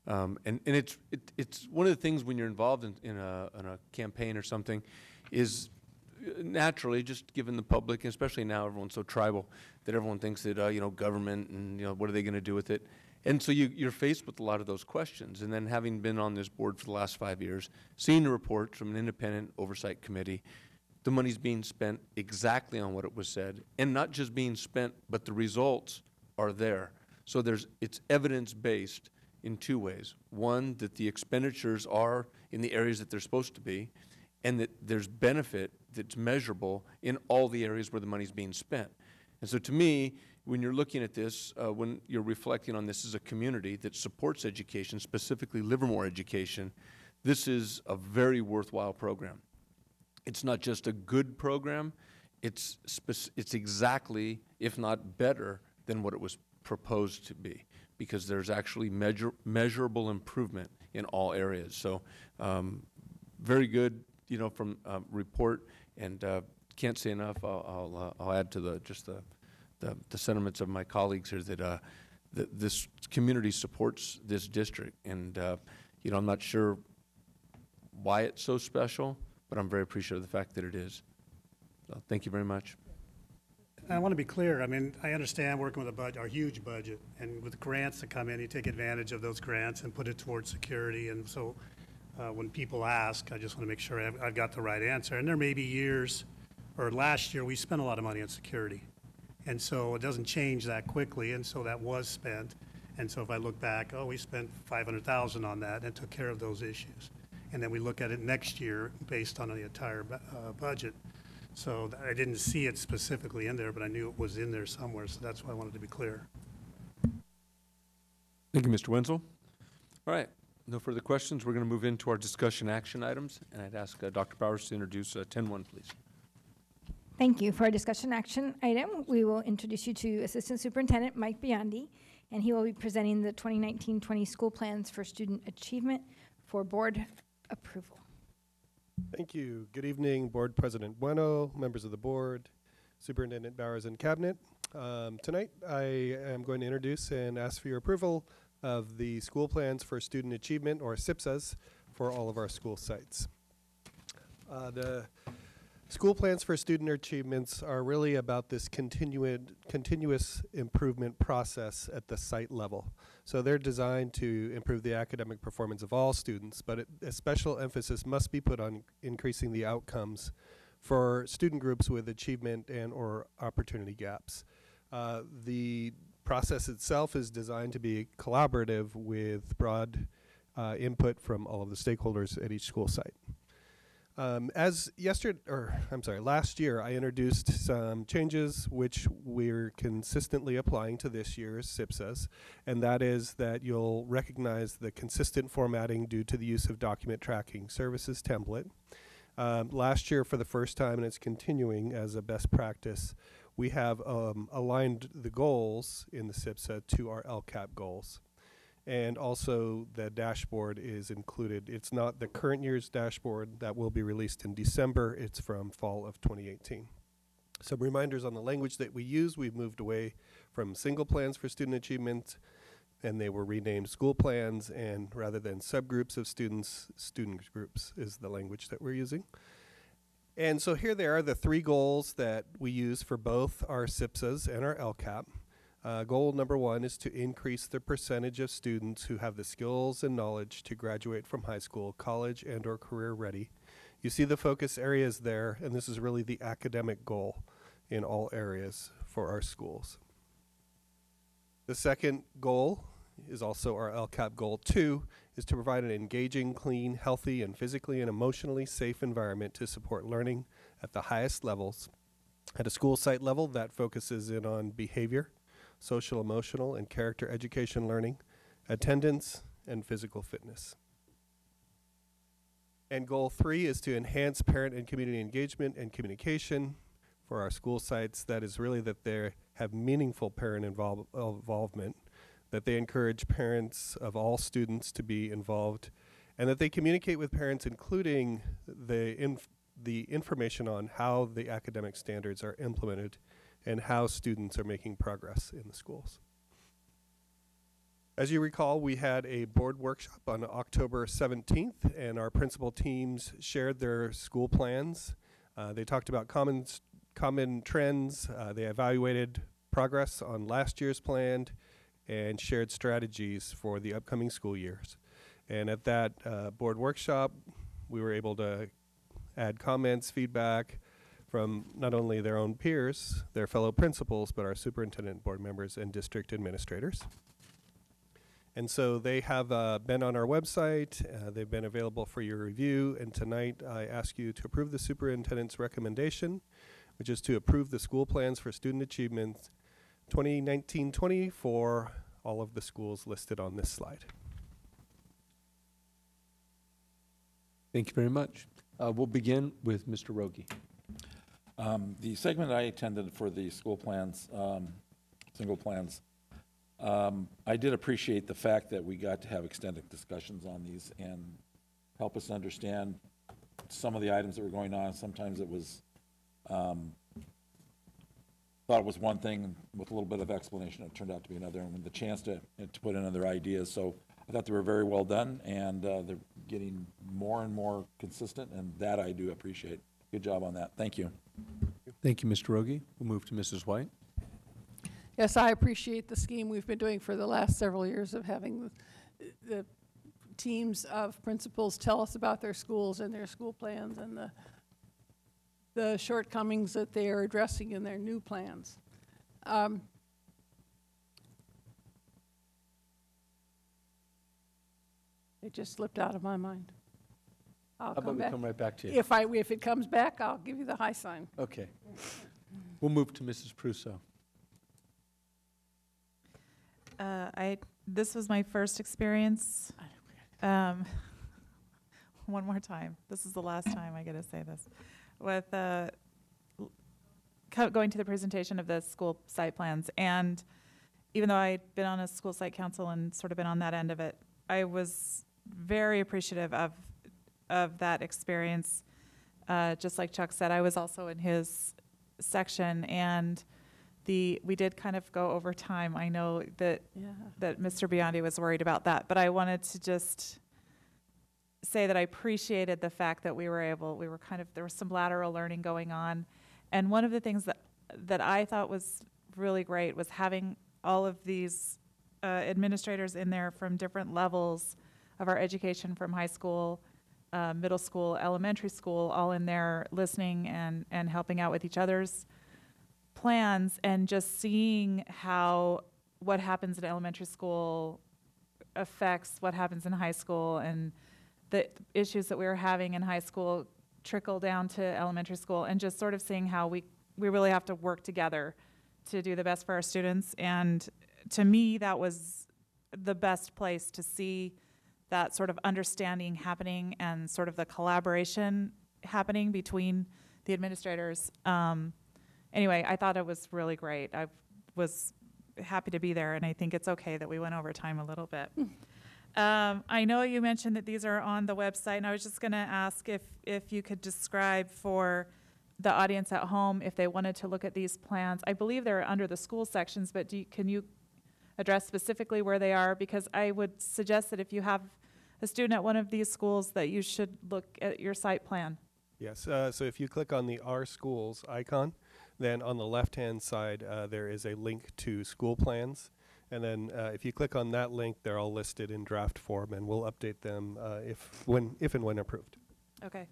and it's one of the things when you're involved in a campaign or something, is naturally just given the public, and especially now everyone's so tribal that everyone thinks that government and what are they going to do with it. And so you're faced with a lot of those questions. And then having been on this board for the last 5 years, seeing the reports from an independent oversight committee, the money's being spent exactly on what it was said. And not just being spent, but the results are there. So it's evidence-based in 2 ways. One, that the expenditures are in the areas that they're supposed to be, and that there's benefit that's measurable in all the areas where the money's being spent. And so to me, when you're looking at this, when you're reflecting on this as a community that supports education, specifically Livermore education, this is a very worthwhile program. It's not just a good program, it's exactly, if not better, than what it was proposed to be, because there's actually measurable improvement in all areas. So very good, from report, and can't say enough. I'll add to the sentiments of my colleagues here that this community supports this district, and I'm not sure why it's so special, but I'm very appreciative of the fact that it is. So thank you very much. I want to be clear. I mean, I understand working with our huge budget, and with grants that come in, you take advantage of those grants and put it towards security. And so when people ask, I just want to make sure I've got the right answer. And there may be years, or last year, we spent a lot of money on security. And so it doesn't change that quickly, and so that was spent. And so if I look back, we spent $500,000 on that and took care of those issues. And then we look at it next year based on the entire budget. So I didn't see it specifically in there, but I knew it was in there somewhere, so that's why I wanted to be clear. Thank you, Mr. Wenzel. All right, no further questions. We're going to move into our discussion action items, and I'd ask Dr. Bowers to introduce 10-1, please. Thank you. For our discussion action item, we will introduce you to Assistant Superintendent Mike Biondi, and he will be presenting the 2019-20 school plans for student achievement for board approval. Thank you. Good evening, Board President Bueno, members of the board, Superintendent Bowers, and Cabinet. Tonight, I am going to introduce and ask for your approval of the school plans for student achievement, or SIPSAs, for all of our school sites. The school plans for student achievements are really about this continuous improvement process at the site level. So they're designed to improve the academic performance of all students, but a special emphasis must be put on increasing the outcomes for student groups with achievement and or opportunity gaps. The process itself is designed to be collaborative with broad input from all of the stakeholders at each school site. Last year, I introduced some changes which we're consistently applying to this year's SIPSAs, and that is that you'll recognize the consistent formatting due to the use of document tracking services template. Last year, for the first time, and it's continuing as a best practice, we have aligned the goals in the SIPSA to our LCAP goals. And also the dashboard is included. It's not the current year's dashboard that will be released in December. It's from fall of 2018. Some reminders on the language that we use. We've moved away from single plans for student achievement, and they were renamed school plans, and rather than subgroups of students, student groups is the language that we're using. And so here they are, the 3 goals that we use for both our SIPSAs and our LCAP. Goal number 1 is to increase the percentage of students who have the skills and knowledge to graduate from high school, college, and or career ready. You see the focus areas there, and this is really the academic goal in all areas for our schools. The second goal is also our LCAP goal 2, is to provide an engaging, clean, healthy, and physically and emotionally safe environment to support learning at the highest levels. At a school site level, that focuses in on behavior, social, emotional, and character education learning, attendance, and physical fitness. And goal 3 is to enhance parent and community engagement and communication for our school sites. That is really that they have meaningful parent involvement, that they encourage parents of all students to be involved, and that they communicate with parents, including the information on how the academic standards are implemented and how students are making progress in the schools. As you recall, we had a board workshop on October 17th, and our principal teams shared their school plans. They talked about common trends. They evaluated progress on last year's plan and shared strategies for the upcoming school years. And at that board workshop, we were able to add comments, feedback from not only their own peers, their fellow principals, but our superintendent, board members, and district administrators. And so they have been on our website. They've been available for your review. And tonight I ask you to approve the superintendent's recommendation, which is to approve the school plans for student achievement 2019-20 for all of the schools listed on this slide. Thank you very much. We'll begin with Mr. Rogie. The segment I attended for the school plans, single plans, I did appreciate the fact that we got to have extended discussions on these and help us understand some of the items that were going on. Sometimes it was, thought it was one thing with a little bit of explanation, it turned out to be another, and with the chance to put in other ideas. So I thought they were very well done, and they're getting more and more consistent, and that I do appreciate. Good job on that. Thank you. Thank you, Mr. Rogie. We'll move to Mrs. White. Yes, I appreciate the scheme we've been doing for the last several years of having the teams of principals tell us about their schools and their school plans and the shortcomings that they are addressing in their new plans. It just slipped out of my mind. How about we come right back to you? If it comes back, I'll give you the high sign. Okay. We'll move to Mrs. Prusso. This was my first experience. One more time. This is the last time I get to say this. With going to the presentation of the school site plans, and even though I'd been on a school site council and sort of been on that end of it, I was very appreciative of that experience. Just like Chuck said, I was also in his section, and we did kind of go over time. I know that that Mr. Biondi was worried about that, but I wanted to just say that I appreciated the fact that there was some lateral learning going on. And one of the things that I thought was really great was having all of these administrators in there from different levels of our education, from high school, middle school, elementary school, all in there listening and helping out with each other's plans, and just seeing how what happens in elementary school affects what happens in high school, and the issues that we were having in high school trickle down to elementary school, and just sort of seeing how we really have to work together to do the best for our students. And to me, that was the best place to see that sort of understanding happening and sort of the collaboration happening between the administrators. Anyway, I thought it was really great. happy to be there, and I think it's okay that we went over time a little bit. I know you mentioned that these are on the website, and I was just going to ask if you could describe for the audience at home if they wanted to look at these plans. I believe they're under the school sections, but can you address specifically where they are? Because I would suggest that if you have a student at one of these schools, that you should look at your site plan. Yes, so if you click on the Our Schools icon, then on the left-hand side, there is a link to school plans. And then if you click on that link, they're all listed in draft form, and we'll update them if and when approved. Okay.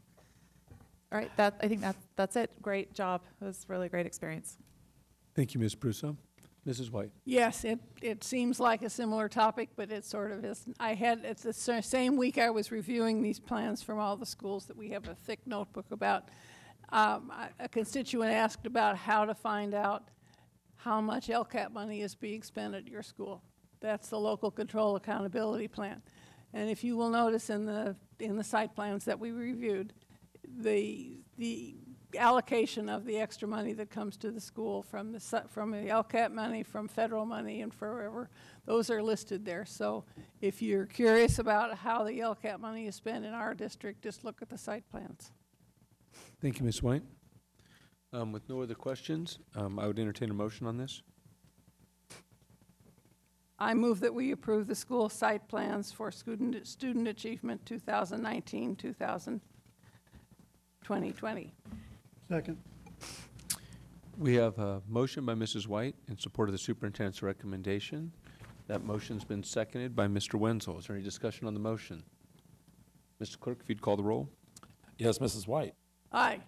All right, I think that's it. Great job. It was a really great experience. Thank you, Ms. Prusso. Mrs. White. Yes, it seems like a similar topic, but it sort of is. It's the same week I was reviewing these plans from all the schools that we have a thick notebook about. A constituent asked about how to find out how much LCAP money is being spent at your school. That's the Local Control Accountability Plan. And if you will notice in the site plans that we reviewed, the allocation of the extra money that comes to the school from the LCAP money, from federal money, and forever, those are listed there. So if you're curious about how the LCAP money is spent in our district, just look at the site plans. Thank you, Ms. White. With no other questions, I would entertain a motion on this. I move that we approve the school site plans for student achievement 2019-2020. Second. We have a motion by Mrs. White in support of the superintendent's recommendation. That motion's been seconded by Mr. Wenzel. Is there any discussion on the motion? Mr. Clerk, if you'd call the roll. Yes, Mrs. White. Aye.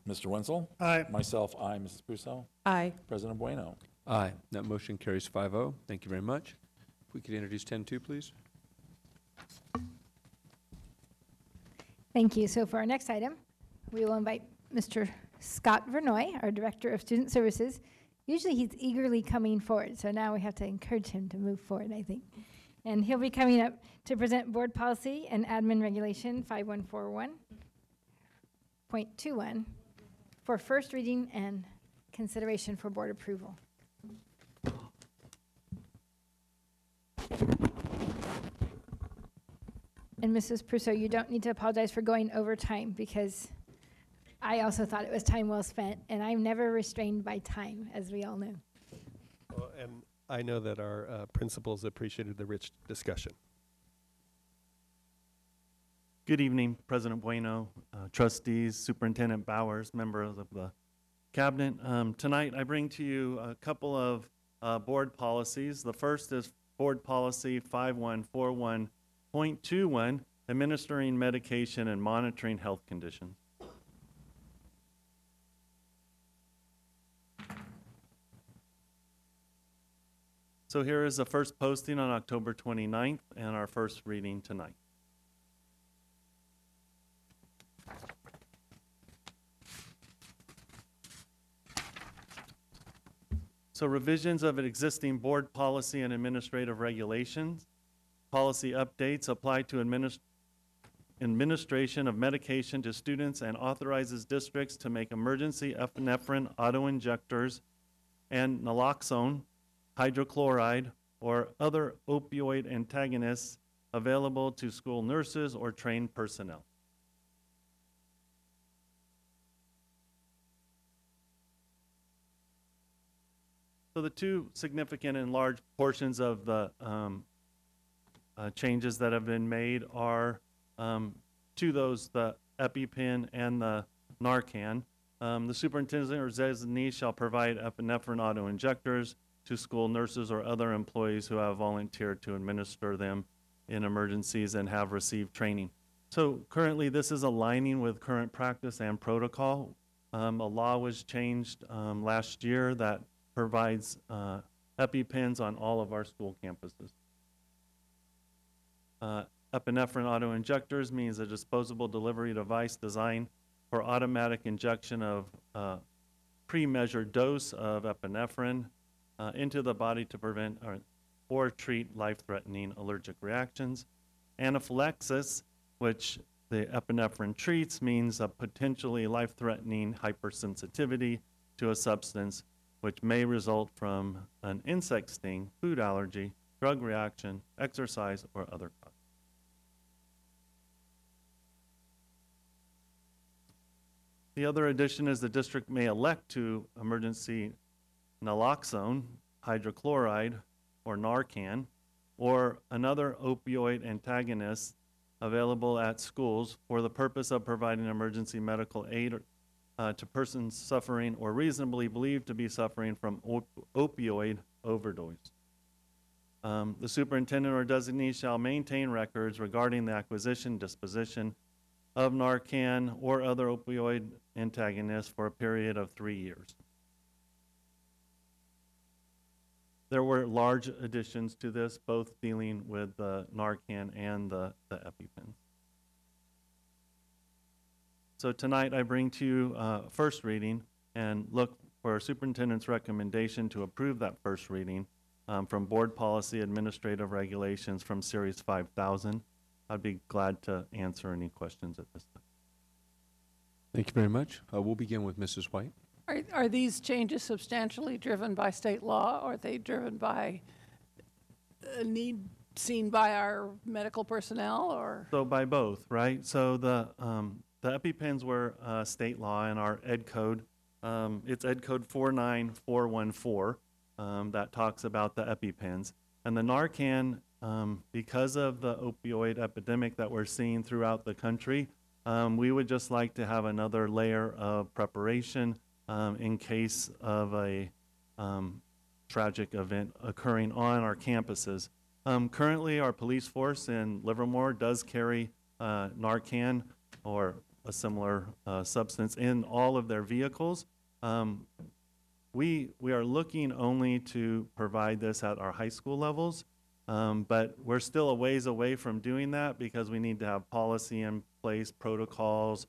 Mr. Wenzel? Aye. Myself, aye. Mrs. Prusso? Aye. President Bueno? Aye. That motion carries 5-0. Thank you very much. If we could introduce 10-2, please. Thank you. So for our next item, we will invite Mr. Scott Vernoy, our Director of Student Services. Usually he's eagerly coming forward, so now we have to encourage him to move forward, I think. And he'll be coming up to present Board Policy and Admin Regulation 5141.21 for first reading and consideration for board approval. And Mrs. Prusso, you don't need to apologize for going over time, because I also thought it was time well spent, and I'm never restrained by time, as we all know. Well, and I know that our principals appreciated the rich discussion. Good evening, President Bueno, trustees, Superintendent Bowers, members of the cabinet. Tonight I bring to you a couple of board policies. The first is Board Policy 5141.21, administering medication and monitoring health conditions. So here is the first posting on October 29th and our first reading tonight. So revisions of an existing board policy and administrative regulations. Policy updates apply to administration of medication to students and authorizes districts to make emergency epinephrine autoinjectors and naloxone, hydrochloride, or other opioid antagonists available to school nurses or trained personnel. So the two significant and large portions of the changes that have been made are to those, the EpiPen and the Narcan. The superintendent or designee shall provide epinephrine autoinjectors to school nurses or other employees who have volunteered to administer them in emergencies and have received training. So currently this is aligning with current practice and protocol. A law was changed last year that provides EpiPens on all of our school campuses. Epinephrine autoinjectors means a disposable delivery device designed for automatic injection of pre-measured dose of epinephrine into the body to prevent or treat life-threatening allergic reactions. Anaphylaxis, which the epinephrine treats, means a potentially life-threatening hypersensitivity to a substance which may result from an insect sting, food allergy, drug reaction, exercise, or other cause. The other addition is the district may elect to emergency naloxone, hydrochloride, or Narcan, or another opioid antagonist available at schools for the purpose of providing emergency medical aid to persons suffering or reasonably believed to be suffering from opioid overdose. The superintendent or designee shall maintain records regarding the acquisition, disposition of Narcan or other opioid antagonists for a period of 3 years. There were large additions to this, both dealing with the Narcan and the EpiPen. So tonight I bring to you first reading and look for a superintendent's recommendation to approve that first reading from Board Policy Administrative Regulations from Series 5000. I'd be glad to answer any questions at this time. Thank you very much. We'll begin with Mrs. White. Are these changes substantially driven by state law, or are they driven by a need seen by our medical personnel, or? So by both, right? So the EpiPens were state law and our Ed Code. It's Ed Code 49414 that talks about the EpiPens. And the Narcan, because of the opioid epidemic that we're seeing throughout the country, we would just like to have another layer of preparation in case of a tragic event occurring on our campuses. Currently, our police force in Livermore does carry Narcan or a similar substance in all of their vehicles. We are looking only to provide this at our high school levels, but we're still a ways away from doing that because we need to have policy in place, protocols,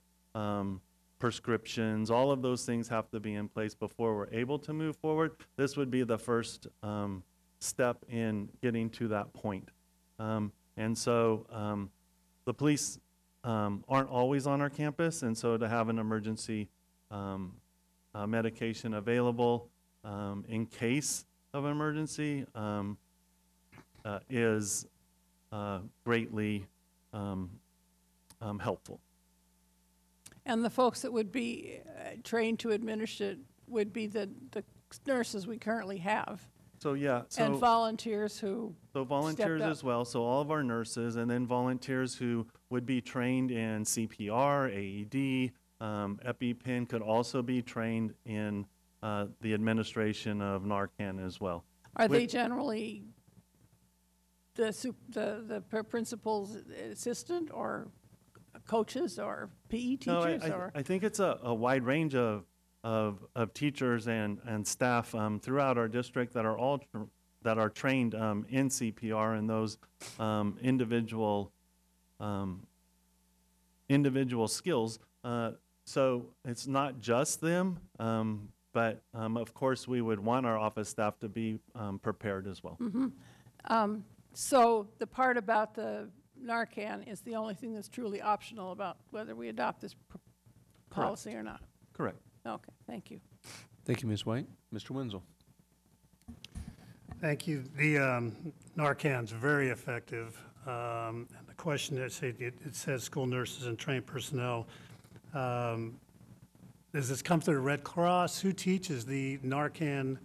prescriptions, all of those things have to be in place before we're able to move forward. This would be the first step in getting to that point. And so the police aren't always on our campus, and so to have an emergency medication available in case of emergency is greatly helpful. And the folks that would be trained to administer it would be the nurses we currently have. So yeah, and volunteers who volunteers as well. So all of our nurses, and then volunteers who would be trained in CPR, AED, EpiPen could also be trained in the administration of Narcan as well. Are they generally the principal's assistant or coaches or PE teachers? No, I think it's a wide range of teachers and staff throughout our district that are all that are trained in CPR and those individual skills. So it's not just them, but of course we would want our office staff to be prepared as well. Mm-hmm. So the part about the Narcan is the only thing that's truly optional about whether we adopt this policy or not. Correct. Okay, thank you. Thank you, Ms. White. Mr. Wenzel. Thank you. The Narcan's very effective. And the question is, it says school nurses and trained personnel. Does this come through the Red Cross? Who teaches the Narcan?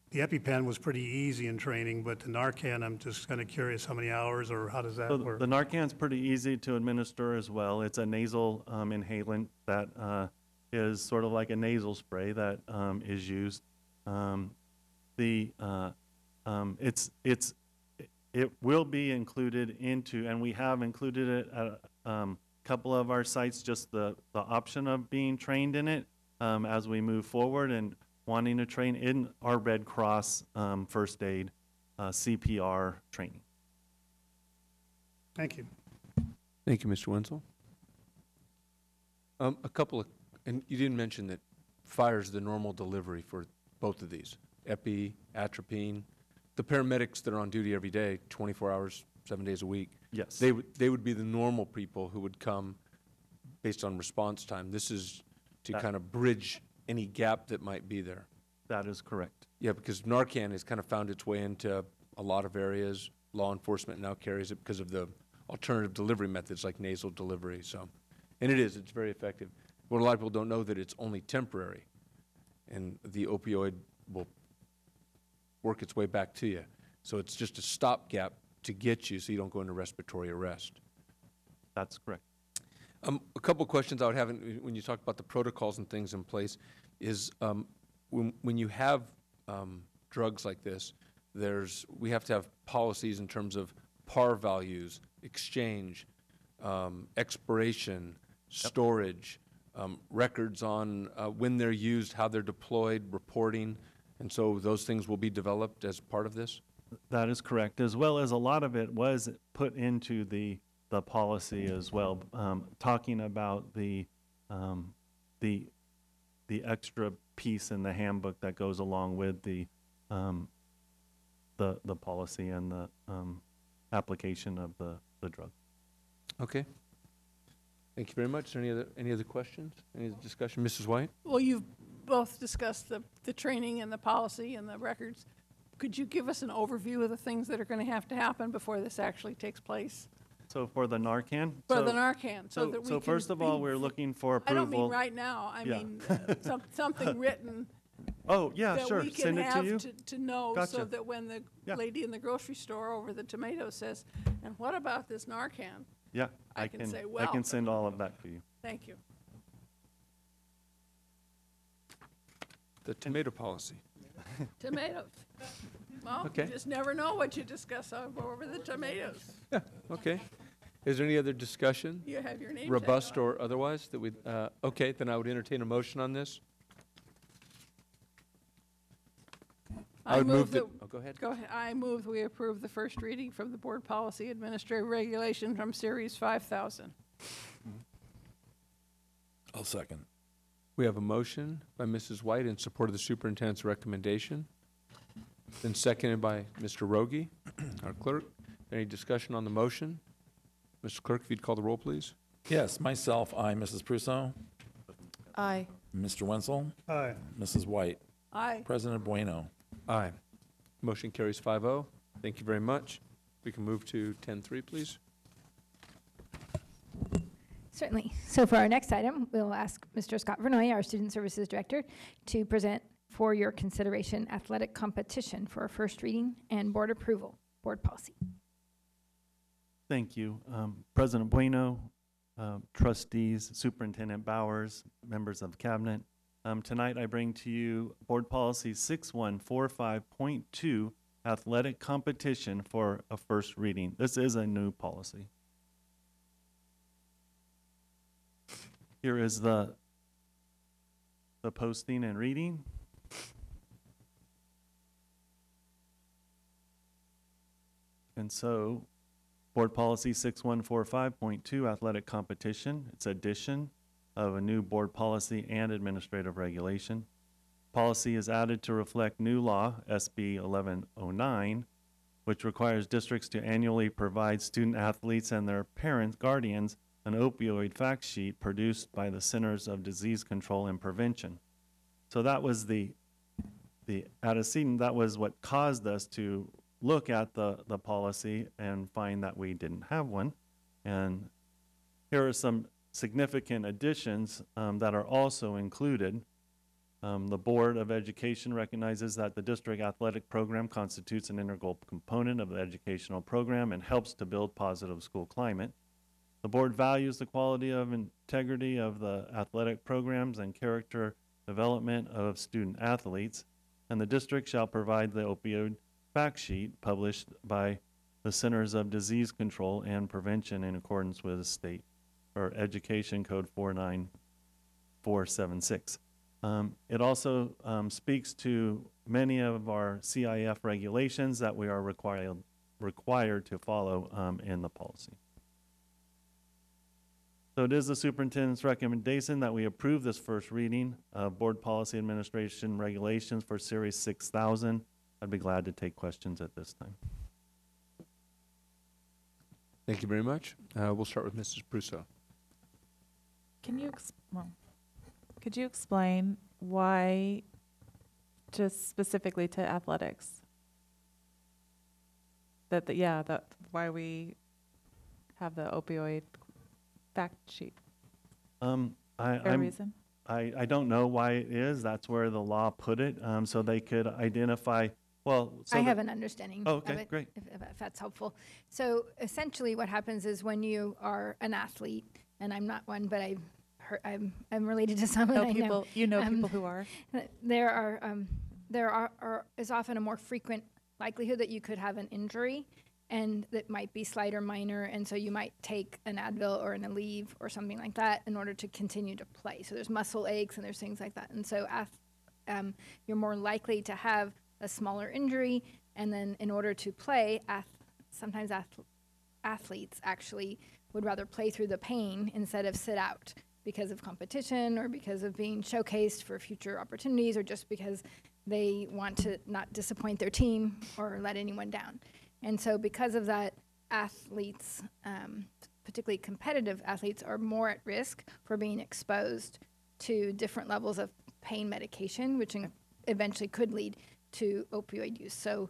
The EpiPen was pretty easy in training, but the Narcan, I'm just kind of curious how many hours or how does that work? The Narcan's pretty easy to administer as well. It's a nasal inhalant that is sort of like a nasal spray that is used. It will be included into, and we have included it at a couple of our sites, just the option of being trained in it as we move forward and wanting to train in our Red Cross first aid CPR training. Thank you. Thank you, Mr. Wenzel. A couple of, and you didn't mention that fire's the normal delivery for both of these, Epi, atropine. The paramedics that are on duty every day, 24 hours, 7 days a week. Yes. They would be the normal people who would come based on response time. This is to kind of bridge any gap that might be there. That is correct. Yeah, because Narcan has kind of found its way into a lot of areas. Law enforcement now carries it because of the alternative delivery methods like nasal delivery. So, and it's very effective. What a lot of people don't know that it's only temporary, and the opioid will work its way back to you. So it's just a stopgap to get you so you don't go into respiratory arrest. That's correct. A couple questions I would have when you talk about the protocols and things in place is when you have drugs like this, we have to have policies in terms of par values, exchange, expiration, storage, records on when they're used, how they're deployed, reporting, and so those things will be developed as part of this? That is correct, as well as a lot of it was put into the policy as well, talking about the extra piece in the handbook that goes along with the policy and the application of the drug. Okay. Thank you very much. Any other questions? Any other discussion? Mrs. White? Well, you've both discussed the training and the policy and the records. Could you give us an overview of the things that are going to happen before this actually takes place? So for the Narcan? For the Narcan, so that we So can first of all, we're looking for I approval. don't mean right now. I mean something written. Oh, yeah, that sure. we can Send it to have you. to know, so Gotcha. that when the lady in the grocery store over the tomatoes says, "And what about this Narcan?" Yeah, I can say, well. I can send all of that to you. Thank you. The tomato policy. Tomatoes. Well, Okay. you just never know what you discuss over the tomatoes. Yeah, okay. Is there any other discussion? You have your name tag Robust on. or otherwise that we, okay, then I would entertain a motion on this. I would move that, oh, go ahead. Go ahead. I move we approve the first reading from the Board Policy Administrative Regulation from Series 5000. I'll second. We have a motion by Mrs. White in support of the superintendent's recommendation, then seconded by Mr. Rogie, our clerk. Any discussion on the motion? Mr. Clerk, if you'd call the roll, please. Yes, myself, aye. Mrs. Prusso? Aye. Mr. Wenzel? Aye. Mrs. White? Aye. President Bueno? Aye. Motion carries 5-0. Thank you very much. We can move to 10-3, please. Certainly. So for our next item, we'll ask Mr. Scott Vernoy, our Student Services Director, to present for your consideration athletic competition for first reading and board approval, board policy. Thank you. President Bueno, trustees, Superintendent Bowers, members of cabinet. Tonight I bring to you Board Policy 6145.2, athletic competition for a first reading. This is a new policy. Here is the posting and reading. And so, Board Policy 6145.2, athletic competition. It's addition of a new board policy and administrative regulation. Policy is added to reflect new law, SB 1109, which requires districts to annually provide student athletes and their parents, guardians, an opioid fact sheet produced by the Centers of Disease Control and Prevention. So that was the antecedent, that was what caused us to look at the policy and find that we didn't have one. And here are some significant additions that are also included. The Board of Education recognizes that the district athletic program constitutes an integral component of the educational program and helps to build positive school climate. The board values the quality of integrity of the athletic programs and character development of student athletes, and the district shall provide the opioid fact sheet published by the Centers of Disease Control and Prevention in accordance with state or Education Code 49476. It also speaks to many of our CIF regulations that we are required to follow in the policy. So it is the superintendent's recommendation that we approve this first reading of Board Policy Administration Regulations for Series 6000. I'd be glad to take questions at this time. Thank you very much. We'll start with Mrs. Prusso. Could you explain why just specifically to athletics. That why we have the opioid fact sheet. Fair reason? I don't know why it is. That's where the law put it, so they could identify, well. So I have an understanding Oh, of okay, it, great. if that's helpful. So essentially what happens is when you are an athlete, and I'm not one, but I'm related to someone I know. You know people who are. There is often a more frequent likelihood that you could have an injury, and that might be slight or minor, and so you might take an Advil or an Aleve or something like that in order to continue to play. So there's muscle aches and there's things like that, and so you're more likely to have a smaller injury, and then in order to play, sometimes athletes actually would rather play through the pain instead of sit out because of competition or because of being showcased for future opportunities or just because they want to not disappoint their team or let anyone down. And so because of that, athletes, particularly competitive athletes, are more at risk for being exposed to different levels of pain medication, which eventually could lead to opioid use. So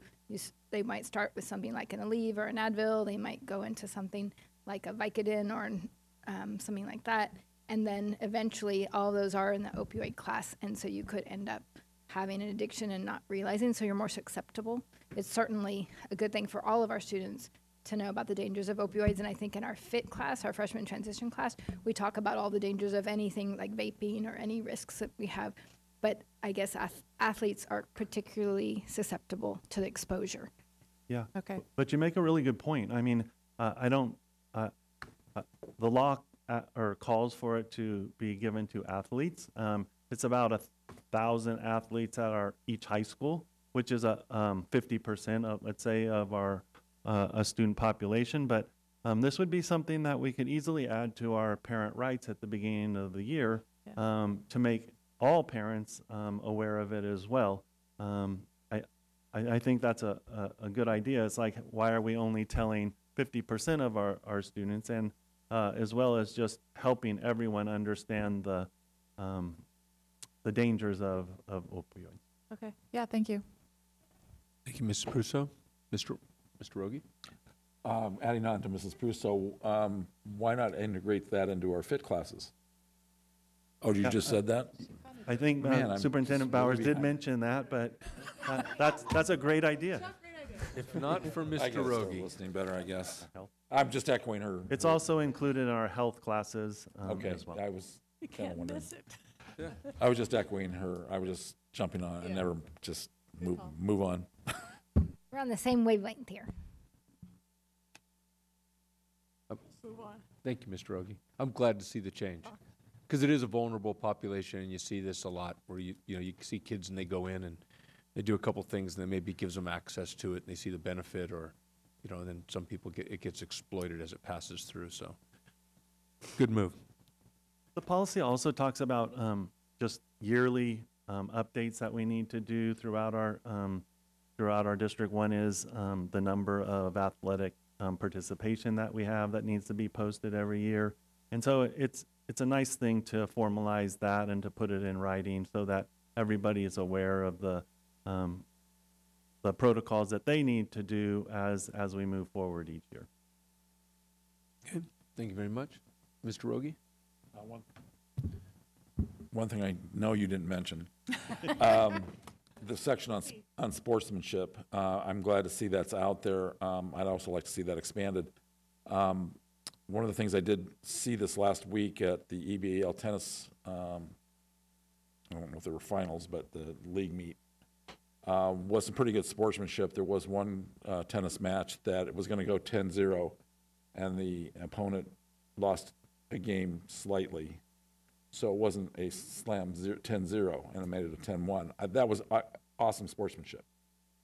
they might start with something like an Aleve or an Advil. They might go into something like a Vicodin or something like that. And then eventually all those are in the opioid class. And so you could end up having an addiction and not realizing, so you're more susceptible. It's certainly a good thing for all of our students to know about the dangers of opioids. And I think in our FIT class, our freshman transition class, we talk about all the dangers of anything like vaping or any risks that we have. But I guess athletes are particularly susceptible to the exposure. Yeah. Okay. But you make a really good point. I mean, the law or calls for it to be given to athletes. It's about 1,000 athletes at each high school, which is 50% of, let's say, of our a student population. But this would be something that we could easily add to our parent rights at the beginning of the year to make all parents aware of it as well. I think that's a good idea. It's like, why are we only telling 50% of our students, and as well as just helping everyone understand the dangers of opioids. Okay. Yeah, thank you. Thank you, Mrs. Prusso. Mr. Rogi? Adding on to Mrs. Prusso, why not integrate that into our FIT classes? Oh, you just said that? I think Man, Superintendent Bowers did mention that, but that's a great idea. If not for Mr. I gotta start Rogi. listening better, I guess. I'm just echoing her. It's also included in our health classes Okay, as well. I was You kind of can't wondering. miss it. I was just echoing her. I was just jumping on it. I never just move on. We're on the same wavelength here. Move on. Thank you, Mr. Rogi. I'm glad to see the change. Because it is a vulnerable population, and you see this a lot, where you see kids and they go in and they do a couple things, and then maybe gives them access to it, and they see the benefit, or, and then some people it gets exploited as it passes through, so. Good move. The policy also talks about just yearly updates that we need to do throughout our district. One is the number of athletic participation that we have that needs to be posted every year. And so it's a nice thing to formalize that and to put it in writing so that everybody is aware of the protocols that they need to do as we move forward each year. Good. Thank you very much. Mr. Rogi? One thing I know you didn't mention, the section on sportsmanship. I'm glad to see that's out there. I'd also like to see that expanded. One of the things I did see this last week at the EBAL tennis, I don't know if there were finals, but the league meet, was some pretty good sportsmanship. There was one tennis match that it was going to go 10-0, and the opponent lost a game slightly. So it wasn't a slam 10-0, and it made it a 10-1. That was awesome sportsmanship.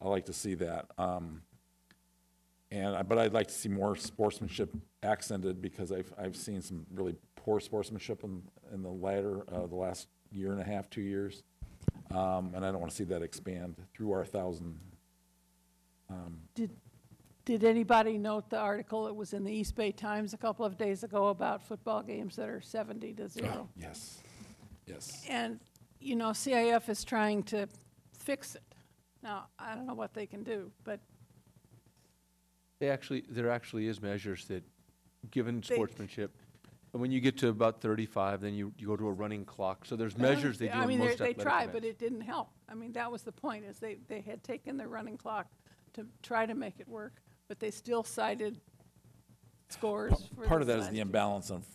I like to see that. But I'd like to see more sportsmanship accented, because I've seen some really poor sportsmanship in the last year and a half, 2 years. And I don't want to see that expand through our 1,000. Did anybody note the article that was in the East Bay Times a couple of days ago about football games that are 70-0? Yes. And, CIF is trying to fix it. Now, I don't know what they can do, but There actually is measures that, given sportsmanship, and when you get to about 35, then you go to a running clock. So there's measures they do I in mean, most they athletic tried, but events. it didn't help. I mean, that was the point, is they had taken their running clock to try to make it work, but they still cited scores. for Part of this that is last the year. imbalance of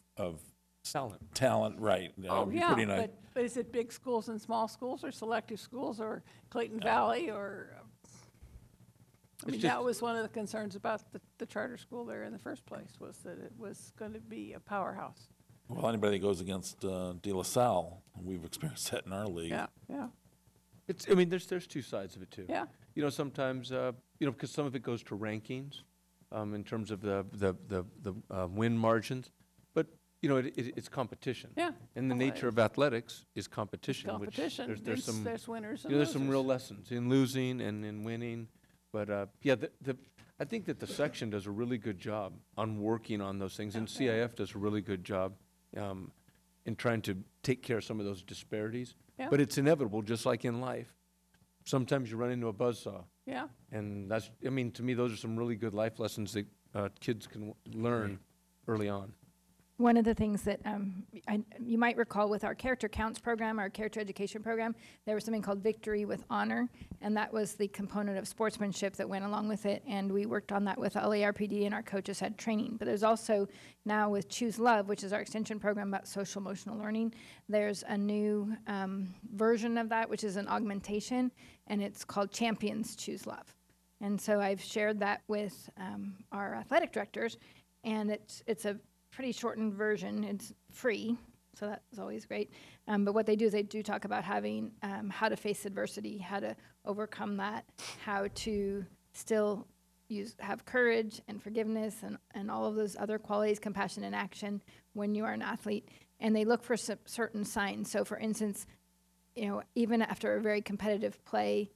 talent, right. Oh, You're yeah, putting a- but is it big schools and small schools, or selective schools, or Clayton Valley, or, I mean, that was one of the concerns about the charter school there in the first place, was that it was going to be a powerhouse. Well, anybody that goes against De La Salle, we've experienced that in our league. Yeah, yeah. I mean, there's two sides of it too. Yeah. You know, sometimes, because some of it goes to rankings, in terms of the win margins, but it's competition. Yeah. And the Well, nature of athletics is competition. competition. Which there's some There's winners and there's some real losers. lessons in losing and in winning, but I think that the section does a really good job on working on those things, and CIF does a really good job in trying to take care of some of those disparities. Yeah. But it's inevitable, just like in life. Sometimes you run into a buzzsaw. Yeah. And to me, those are some really good life lessons that kids can learn early on. One of the things that you might recall with our character counts program, our character education program, there was something called Victory with Honor, and that was the component of sportsmanship that went along with it, and we worked on that with LARPD, and our coaches had training. But there's also now with Choose Love, which is our extension program about social emotional learning, there's a new version of that, which is an augmentation, and it's called Champions Choose Love. And so I've shared that with our athletic directors, and it's a pretty shortened version. It's free, so that's always great. But what they do is they do talk about having how to face adversity, how to overcome that, how to still have courage and forgiveness and all of those other qualities, compassion and action when you are an athlete. And they look for certain signs. So for instance, even after a very competitive play,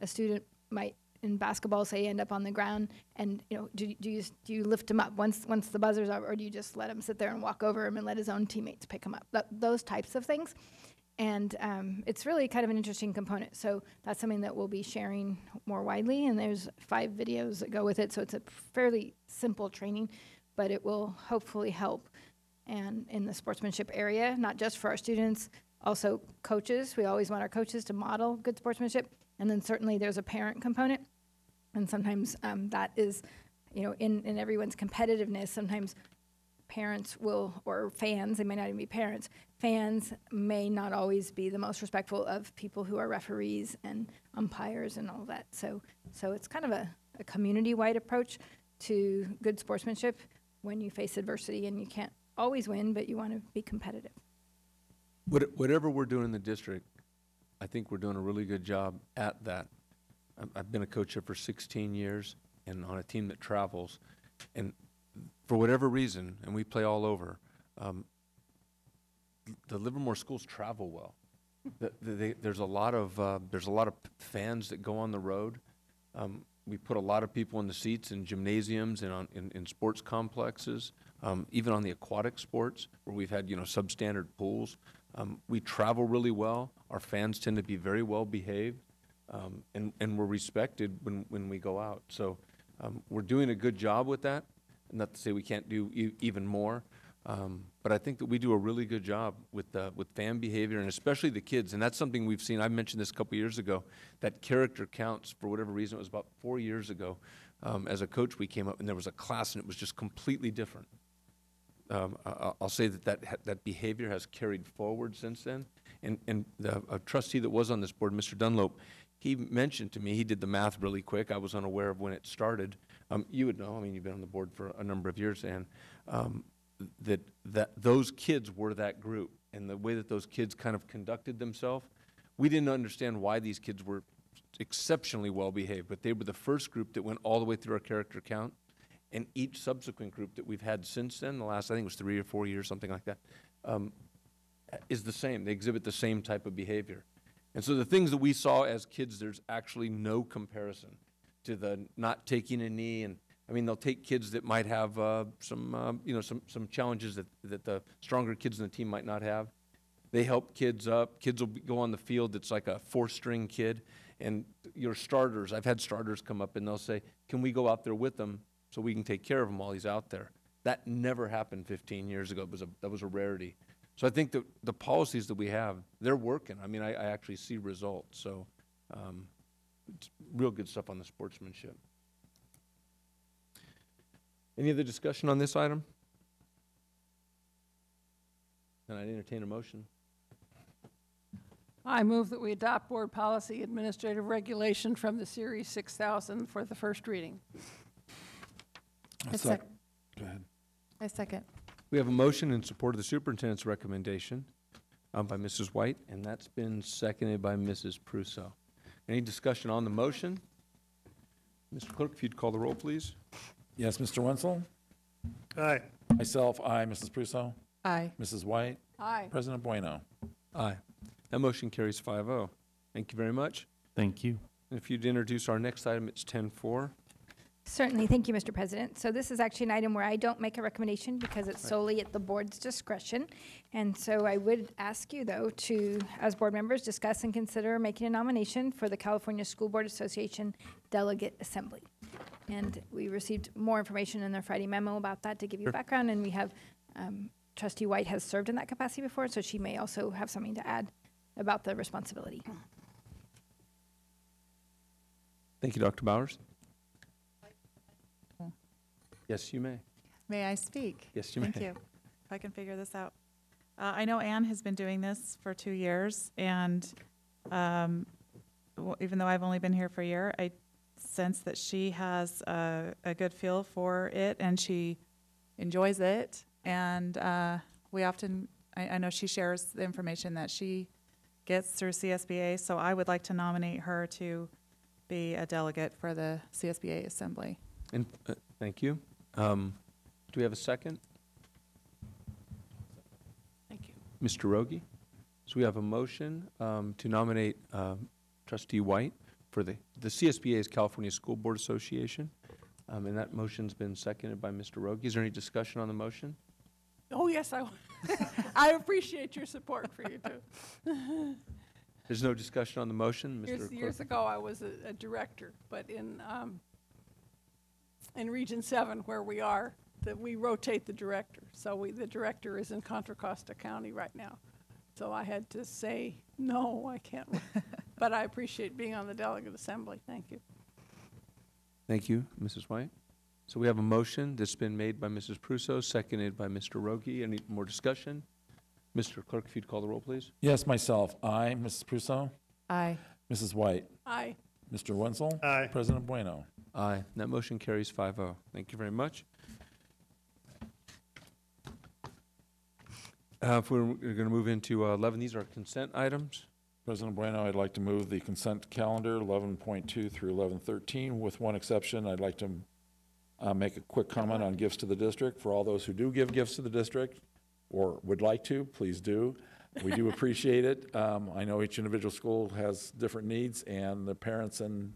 a student might, in basketball, say, end up on the ground, and do you lift him up once the buzzer's up, or do you just let him sit there and walk over him and let his own teammates pick him up? Those types of things, and it's really kind of an interesting component. So that's something that we'll be sharing more widely, and there's 5 videos that go with it. So it's a fairly simple training, but it will hopefully help, and in the sportsmanship area, not just for our students, also coaches. We always want our coaches to model good sportsmanship. And then certainly there's a parent component. And sometimes that is, in everyone's competitiveness, sometimes parents or fans, they may not even be parents, fans may not always be the most respectful of people who are referees and umpires and all that. So it's kind of a community-wide approach to good sportsmanship when you face adversity, and you can't always win, but you want to be competitive. Whatever we're doing in the district, I think we're doing a really good job at that. I've been a coach here for 16 years and on a team that travels. And for whatever reason, and we play all over, the Livermore schools travel well. There's a lot of fans that go on the road. We put a lot of people in the seats in gymnasiums and in sports complexes, even on the aquatic sports where we've had substandard pools. We travel really well. Our fans tend to be very well behaved, and we're respected when we go out. So we're doing a good job with that. Not to say we can't do even more, but I think that we do a really good job with fan behavior, and especially the kids. And that's something we've seen. I mentioned this a couple years ago, that character counts, for whatever reason. It was about 4 years ago. As a coach, we came up, and there was a class, and it was just completely different. I'll say that behavior has carried forward since then. And a trustee that was on this board, Mr. Dunlop, he mentioned to me, he did the math really quick. I was unaware of when it started. You would know, you've been on the board for a number of years, and that those kids were that group. And the way that those kids kind of conducted themselves, we didn't understand why these kids were exceptionally well behaved, but they were the first group that went all the way through our character count. And each subsequent group that we've had since then, the last, I think it was 3 or 4 years, something like that, is the same. They exhibit the same type of behavior. And so the things that we saw as kids, there's actually no comparison to the not taking a knee. And they'll take kids that might have some challenges that the stronger kids in the team might not have. They help kids up. Kids will go on the field. It's like a 4-string kid. And your starters, I've had starters come up and they'll say, can we go out there with them so we can take care of him while he's out there? That never happened 15 years ago. That was a rarity. So I think that the policies that we have, they're working. I mean, I actually see results. So it's real good stuff on the sportsmanship. Any other discussion on this item? Then I'd entertain a motion. I move that we adopt board policy administrative regulation from the Series 6000 for the first reading. Go ahead. I second. We have a motion in support of the superintendent's recommendation by Mrs. White, and that's been seconded by Mrs. Prusso. Any discussion on the motion? Mr. Clerk, if you'd call the roll, please. Yes, Mr. Wenzel? Aye. Myself, aye. Mrs. Prusso? Aye. Mrs. White? Aye. President Bueno? Aye. That motion carries 5-0. Thank you very much. Thank you. And if you'd introduce our next item, it's 10-4. Certainly, thank you, Mr. President. So this is actually an item where I don't make a recommendation because it's solely at the board's discretion. And so I would ask you, though, to, as board members, discuss and consider making a nomination for the California School Board Association Delegate Assembly. And we received more information in the Friday memo about that to give you background, and we have Trustee White has served in that capacity before, so she may also have something to add about the responsibility. Thank you, Dr. Bowers. Yes, you may. May I speak? Yes, you may. Thank you. If I can figure this out. I know Anne has been doing this for 2 years, and even though I've only been here for a year, I sense that she has a good feel for it, and she enjoys it. And we often, I know she shares the information that she gets through CSBA, so I would like to nominate her to be a delegate for the CSBA Assembly. And thank you. Do we have a second? Thank you. Mr. Rogie? So we have a motion to nominate Trustee White for the CSBA's California School Board Association. And that motion's been seconded by Mr. Rogie. Is there any discussion on the motion? Oh, yes, I appreciate your support for you, too. There's no discussion on the motion, Mr. Clerk? Years ago, I was a director, but in Region 7, where we are, that we rotate the director. So the director is in Contra Costa County right now. So I had to say, no, I can't. But I appreciate being on the delegate assembly. Thank you. Thank you, Mrs. White. So we have a motion that's been made by Mrs. Prusso, seconded by Mr. Rogie. Any more discussion? Mr. Clerk, if you'd call the roll, please. Yes, myself, aye. Mrs. Prusso? Aye. Mrs. White? Aye. Mr. Wenzel? Aye. President Bueno? Aye. That motion carries 5-0. Thank you very much. If we're going to move into 11, these are consent items. President Bueno, I'd like to move the consent calendar 11.2 through 11.13. With one exception, I'd like to make a quick comment on gifts to the district. For all those who do give gifts to the district or would like to, please do. We do appreciate it. I know each individual school has different needs, and the parents and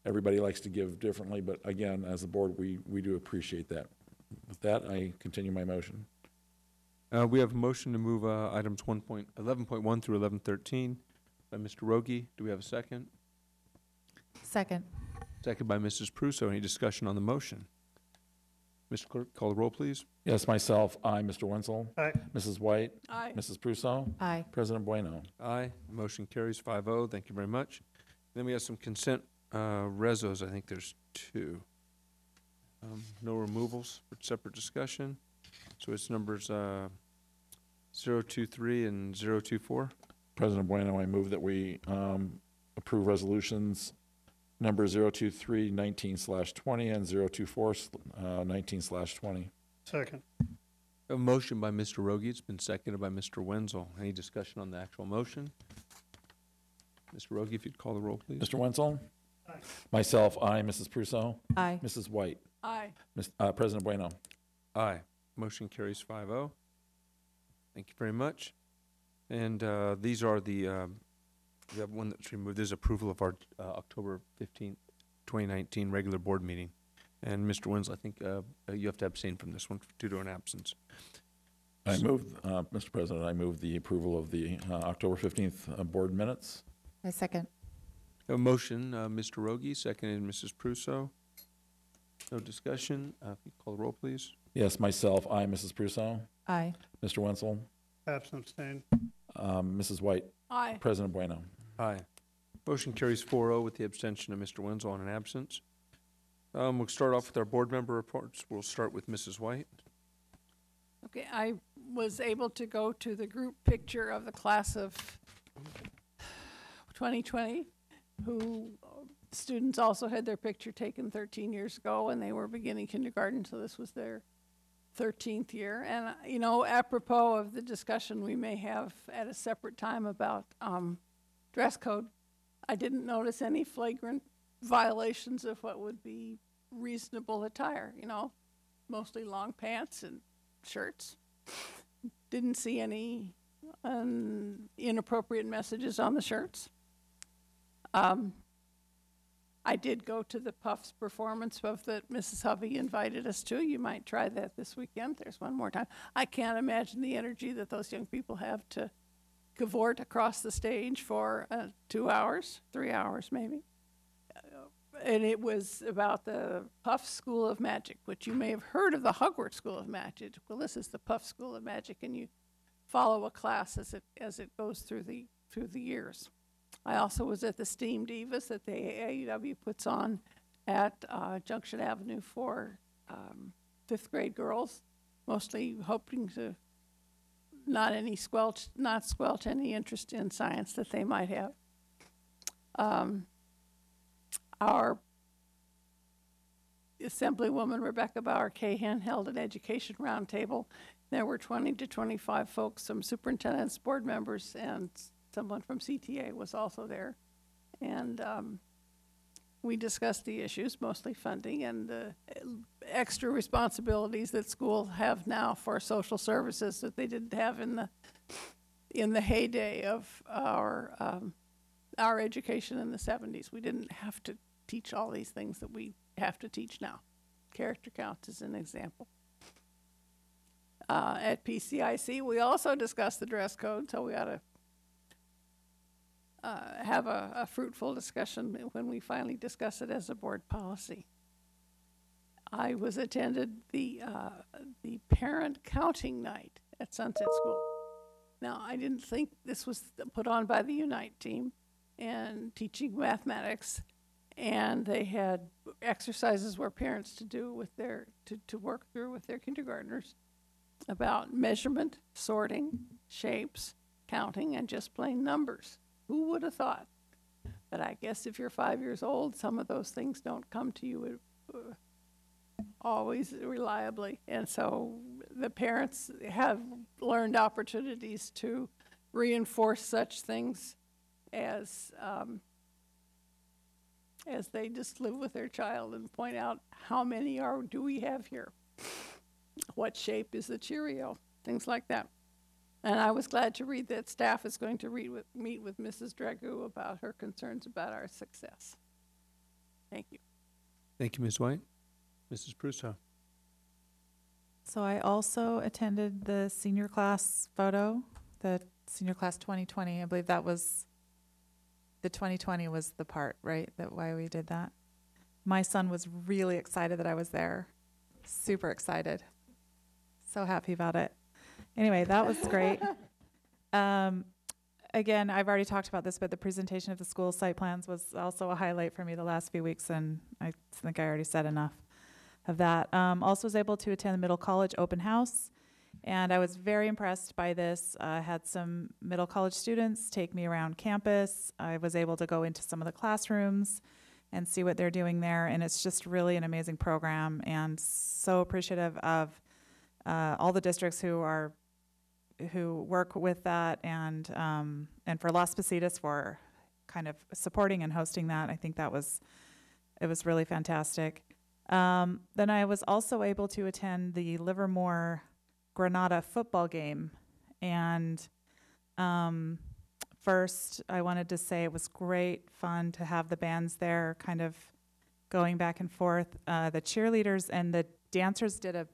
everybody likes to give differently, but again, as a board, we do appreciate that. With that, I continue my motion. We have a motion to move items 11.1 through 11.13 by Mr. Rogie. Do we have a second? Second. Second by Mrs. Prusso. Any discussion on the motion? Mr. Clerk, call the roll, please. Yes, myself, aye. Mr. Wenzel? Aye. Mrs. White? Aye. Mrs. Prusso? Aye. President Bueno? Aye. Motion carries 5-0. Thank you very much. Then we have some consent resos. I think there's 2. No removals for separate discussion. So it's numbers 023 and 024. President Bueno, I move that we approve resolutions number 023 19/20 and 024 19/20. Second. A motion by Mr. Rogie. It's been seconded by Mr. Wenzel. Any discussion on the actual motion? Mr. Rogie, if you'd call the roll, please. Mr. Wenzel? Aye. Myself, aye. Mrs. Prusso? Aye. Mrs. White? Aye. President Bueno? Aye. Motion carries 5-0. Thank you very much. And these are the, we have one that's removed. This is approval of our October 15th, 2019 regular board meeting. And Mr. Wenzel, I think you have to abstain from this one due to an absence. I move, Mr. President, I move the approval of the October 15th board minutes. I second. A motion, Mr. Rogi, seconded Mrs. Prusso. No discussion. If you call the roll, please. Yes, myself, aye. Mrs. Prusso? Aye. Mr. Wenzel? Absent, abstain. Mrs. White? Aye. President Bueno? Aye. Motion carries 4-0 with the abstention of Mr. Wenzel on an absence. We'll start off with our board member reports. We'll start with Mrs. White. Okay, I was able to go to the group picture of the class of 2020, who students also had their picture taken 13 years ago, and they were beginning kindergarten, so this was their 13th year. And, you know, apropos of the discussion we may have at a separate time about dress code, I didn't notice any flagrant violations of what would be reasonable attire, you know, mostly long pants and shirts. Didn't see any inappropriate messages on the shirts. I did go to the Puffs performance of that Mrs. Hovey invited us to. You might try that this weekend. There's one more time. I can't imagine the energy that those young people have to cavort across the stage for 2 hours, 3 hours maybe. And it was about the Puff School of Magic, which you may have heard of the Hogwarts School of Magic. Well, this is the Puff School of Magic, and you follow a class as it goes through the years. I also was at the STEAM Divas that the AAUW puts on at Junction Avenue for 5th grade girls, mostly hoping to not squelch any interest in science that they might have. Our Assemblywoman Rebecca Bauer-Cahan held an education roundtable. There were 20 to 25 folks, some superintendents, board members, and someone from CTA was also there. And we discussed the issues, mostly funding and the extra responsibilities that schools have now for social services that they didn't have in the heyday of our education in the 70s. We didn't have to teach all these things that we have to teach now. Character counts is an example. At PCIC, we also discussed the dress code, so we ought to have a fruitful discussion when we finally discuss it as a board policy. I attended the parent counting night at Sunset School. Now, I didn't think this was put on by the Unite team and teaching mathematics, and they had exercises where parents to do with to work through with their kindergartners about measurement, sorting, shapes, counting, and just plain numbers. Who would have thought? But I guess if you're 5 years old, some of those things don't come to you always reliably. And so the parents have learned opportunities to reinforce such things as they just live with their child and point out how many do we have here? What shape is the Cheerio? Things like that. And I was glad to read that staff is going to meet with Mrs. Dragoo about her concerns about our success. Thank you. Thank you, Ms. White. Mrs. Prusso. So I also attended the senior class photo, the senior class 2020. I believe that was, the 2020 was the part, right? That why we did that. My son was really excited that I was there. Super excited. So happy about it. Anyway, that was great. Again, I've already talked about this, but the presentation of the school site plans was also a highlight for me the last few weeks, and I think I already said enough of that. Also was able to attend the middle college open house, and I was very impressed by this. I had some middle college students take me around campus. I was able to go into some of the classrooms and see what they're doing there, and it's just really an amazing program, and so appreciative of all the districts who work with that, and for Las Positas for kind of supporting and hosting that. I think it was really fantastic. Then I was also able to attend the Livermore Granada football game, and first I wanted to say it was great fun to have the bands there kind of going back and forth. The cheerleaders and the dancers did a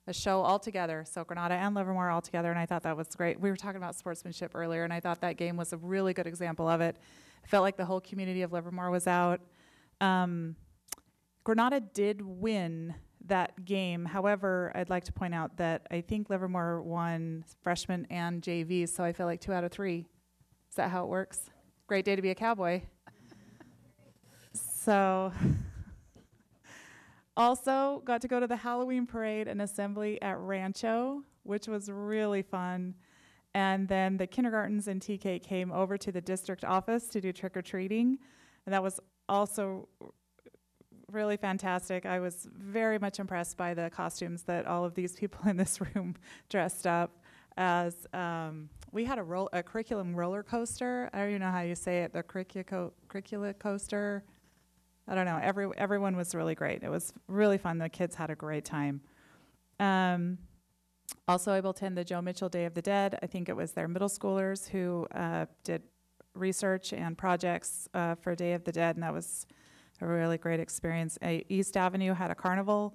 a show all together, so Granada and Livermore all together, and I thought that was great. We were talking about sportsmanship earlier, and I thought that game was a really good example of it. I felt like the whole community of Livermore was out. Granada did win that game. However, I'd like to point out that I think Livermore won freshman and JV, so I feel like 2 out of 3. Is that how it works? Great day to be a cowboy. So, also got to go to the Halloween parade and assembly at Rancho, which was really fun. And then the kindergartens and TK came over to the district office to do trick-or-treating, and that was also really fantastic. I was very much impressed by the costumes that all of these people in this room dressed up as. We had a curriculum roller coaster. I don't even know how you say it, the curricula coaster. I don't know. Everyone was really great. It was really fun. The kids had a great time. Also able to attend the Joe Mitchell Day of the Dead. I think it was their middle schoolers who did research and projects for Day of the Dead, and that was a really great experience. East Avenue had a carnival,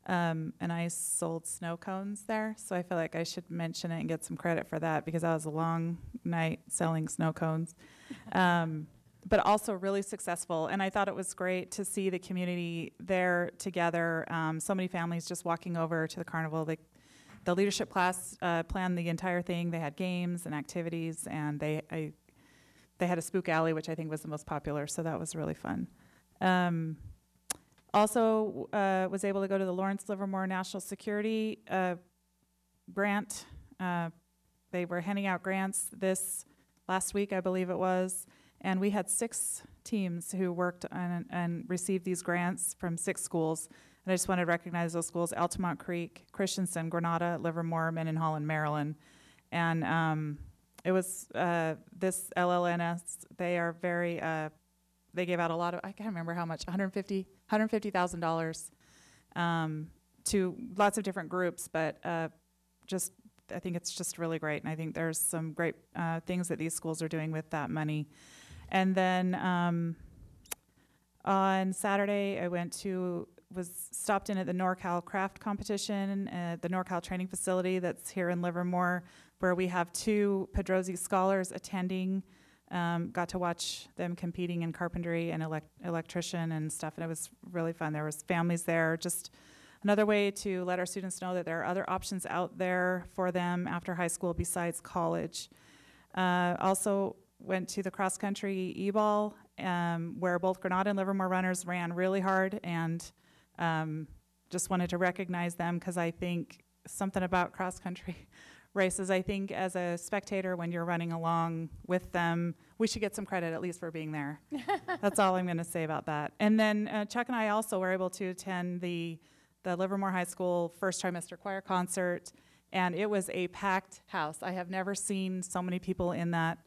and I sold snow cones there, so I feel like I should mention it and get some credit for that because that was a long night selling snow cones. But also really successful, and I thought it was great to see the community there together. So many families just walking over to the carnival. The leadership class planned the entire thing. They had games and activities, and they had a spook alley, which I think was the most popular, so that was really fun. Also was able to go to the Lawrence Livermore National Security grant. They were handing out grants this last week, I believe it was, and we had 6 teams who worked on and received these grants from 6 schools. And I just want to recognize those schools: Altamont Creek, Christensen, Granada, Livermore, Mendenhall, and Maryland. And it was this LLNS, they are very, they gave out a lot of, I can't remember how much, $150,000 to lots of different groups, but just, I think it's just really great. And I think there's some great things that these schools are doing with that money. And then on Saturday, I stopped in at the NorCal Craft Competition at the NorCal Training Facility that's here in Livermore, where we have 2 Pedrosi scholars attending. Got to watch them competing in carpentry and electrician and stuff, and it was really fun. There was families there. Just another way to let our students know that there are other options out there for them after high school besides college. Also went to the cross-country e-ball, where both Granada and Livermore runners ran really hard, and just wanted to recognize them because I think something about cross-country races, I think as a spectator, when you're running along with them, we should get some credit at least for being there. That's all I'm going to say about that. And then Chuck and I also were able to attend the Livermore High School first trimester choir concert, and it was a packed house. I have never seen so many people in that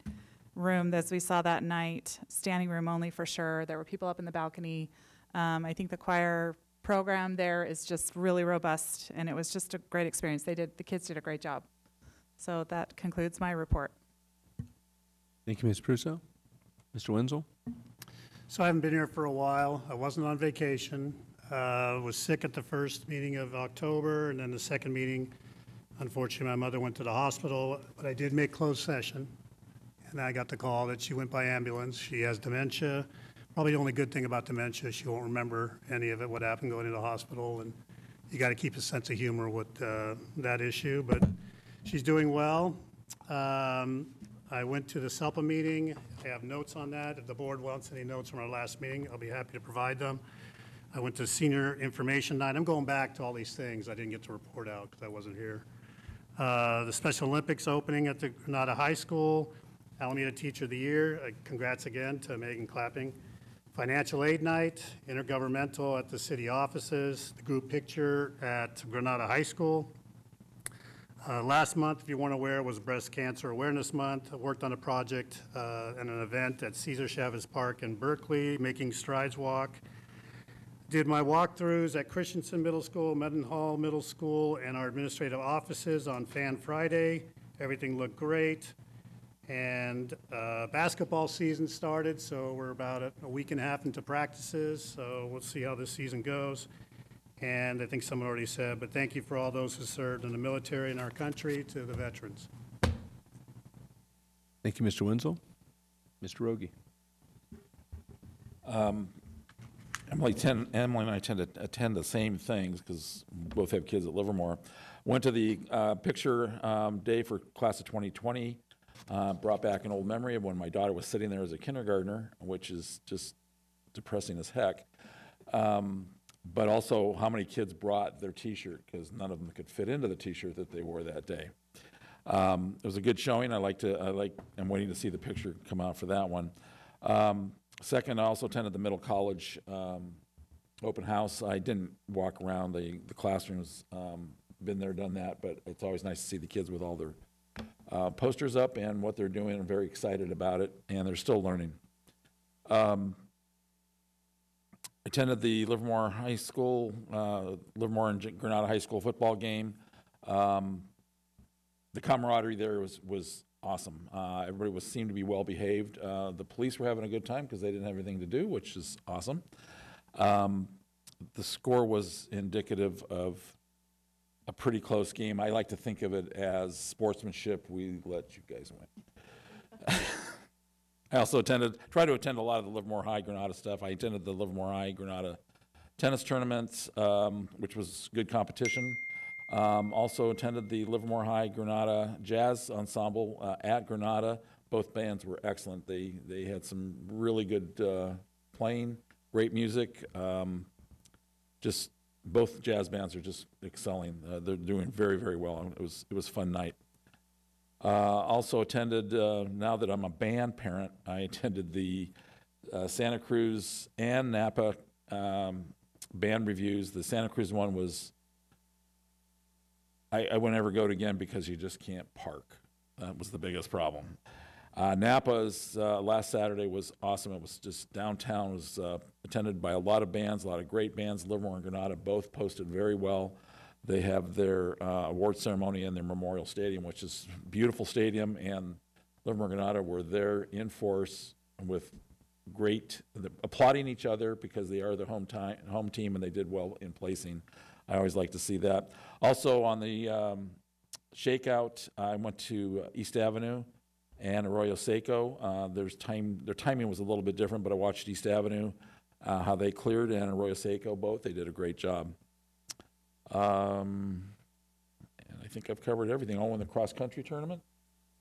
room as we saw that night. Standing room only for sure. There were people up in the balcony. I think the choir program there is just really robust, and it was just a great experience. The kids did a great job. So that concludes my report. Thank you, Ms. Prusso. Mr. Wenzel? So I haven't been here for a while. I wasn't on vacation. Was sick at the first meeting of October, and then the second meeting, unfortunately, my mother went to the hospital, but I did make closed session, and I got the call that she went by ambulance. She has dementia. Probably the only good thing about dementia, she won't remember any of it, what happened going to the hospital, and you got to keep a sense of humor with that issue, but she's doing well. I went to the SELPA meeting. I have notes on that. If the board wants any notes from our last meeting, I'll be happy to provide them. I went to senior information night. I'm going back to all these things I didn't get to report out because I wasn't here. The Special Olympics opening at the Granada High School. Alameda Teacher of the Year. Congrats again to Megan Clapping. Financial aid night, intergovernmental at the city offices, the group picture at Granada High School. Last month, if you weren't aware, was Breast Cancer Awareness Month. I worked on a project and an event at Cesar Chavez Park in Berkeley, Making Strides Walk. Did my walkthroughs at Christensen Middle School, Mendenhall Middle School, and our administrative offices on Fan Friday. Everything looked great. And basketball season started, so we're about a week and a half into practices, so we'll see how this season goes. And I think someone already said, but thank you for all those who served in the military in our country, to the veterans. Thank you, Mr. Wenzel. Mr. Rogie. Emily and I tend to attend the same things because we both have kids at Livermore. Went to the picture day for class of 2020. Brought back an old memory of when my daughter was sitting there as a kindergartner, which is just depressing as heck. But also how many kids brought their T-shirt, because none of them could fit into the T-shirt that they wore that day. It was a good showing. I'm waiting to see the picture come out for that one. Second, I also attended the middle college open house. I didn't walk around the classrooms, been there, done that, but it's always nice to see the kids with all their posters up and what they're doing. I'm very excited about it, and they're still learning. Attended the Livermore High School, Livermore and Granada High School football game. The camaraderie there was awesome. Everybody seemed to be well behaved. The police were having a good time because they didn't have anything to do, which is awesome. The score was indicative of a pretty close game. I like to think of it as sportsmanship. We let you guys win. I also tried to attend a lot of the Livermore High Granada stuff. I attended the Livermore High Granada tennis tournaments, which was good competition. Also attended the Livermore High Granada Jazz Ensemble at Granada. Both bands were excellent. They had some really good playing, great music. Just both jazz bands are just excelling. They're doing very, very well. It was a fun night. Also attended, now that I'm a band parent, I attended the Santa Cruz and Napa band reviews. The Santa Cruz one was, I wouldn't ever go to again because you just can't park. That was the biggest problem. Napa's last Saturday was awesome. It was just downtown. It was attended by a lot of bands, a lot of great bands. Livermore and Granada both posted very well. They have their award ceremony in their Memorial Stadium, which is a beautiful stadium, and Livermore and Granada were there in force with applauding each other because they are the home team, and they did well in placing. I always like to see that. Also on the shakeout, I went to East Avenue and Arroyo Seco. Their timing was a little bit different, but I watched East Avenue, how they cleared, and Arroyo Seco both. They did a great job. And I think I've covered everything. Oh, in the cross-country tournament,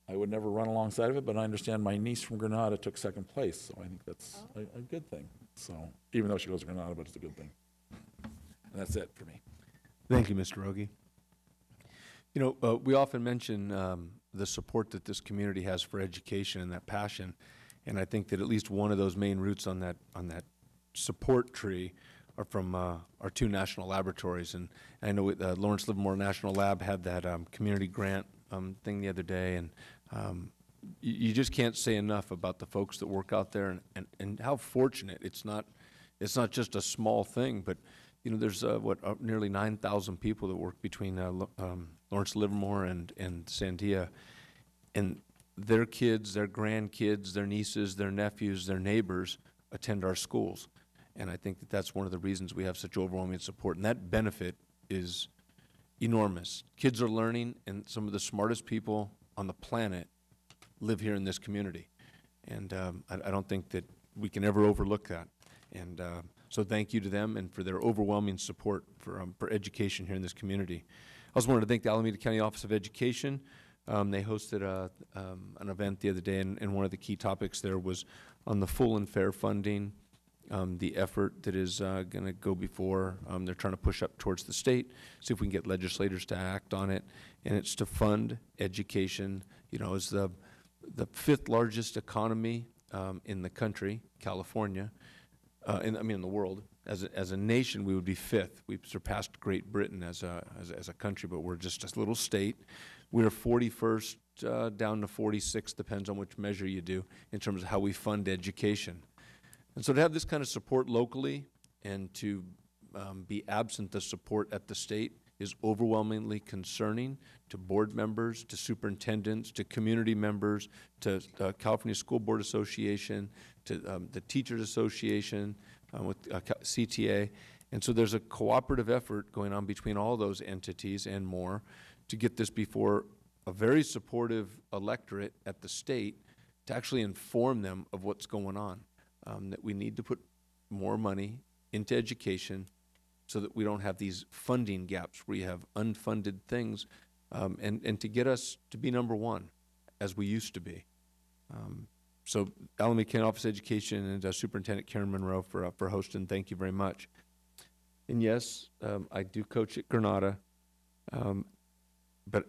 I would never run alongside of it, but I understand my niece from Granada took second place, so I think that's a good thing. So, even though she goes to Granada, but it's a good thing. And that's it for me. Thank you, Mr. Rogie. You know, we often mention the support that this community has for education and that passion, and I think that at least one of those main roots on that support tree are from our two national laboratories. And I know Lawrence Livermore National Lab had that community grant thing the other day, and you just can't say enough about the folks that work out there and how fortunate. It's not just a small thing, but you know, there's nearly 9,000 people that work between Lawrence Livermore and Sandia, and their kids, their grandkids, their nieces, their nephews, their neighbors attend our schools. And I think that that's one of the reasons we have such overwhelming support. And that benefit is enormous. Kids are learning, and some of the smartest people on the planet live here in this community. And I don't think that we can ever overlook that. And so thank you to them and for their overwhelming support for education here in this community. I also wanted to thank the Alameda County Office of Education. They hosted an event the other day, and one of the key topics there was on the full and fair funding. The effort that is going to go before. They're trying to push up towards the state, see if we can get legislators to act on it. And it's to fund education. You know, as the fifth largest economy in the country, California, in the world. As a nation, we would be fifth. We've surpassed Great Britain as a country, but we're just a little state. We're 41st down to 46th, depends on which measure you do, in terms of how we fund education. And so to have this kind of support locally and to be absent the support at the state is overwhelmingly concerning to board members, to superintendents, to community members, to California School Board Association, to the Teachers Association, with CTA. And so there's a cooperative effort going on between all those entities and more to get this before a very supportive electorate at the state to actually inform them of what's going on, that we need to put more money into education so that we don't have these funding gaps where you have unfunded things, and to get us to be number one as we used to be. So Alameda County Office of Education and Superintendent Karen Monroe for hosting, thank you very much. And yes, I do coach at Granada, but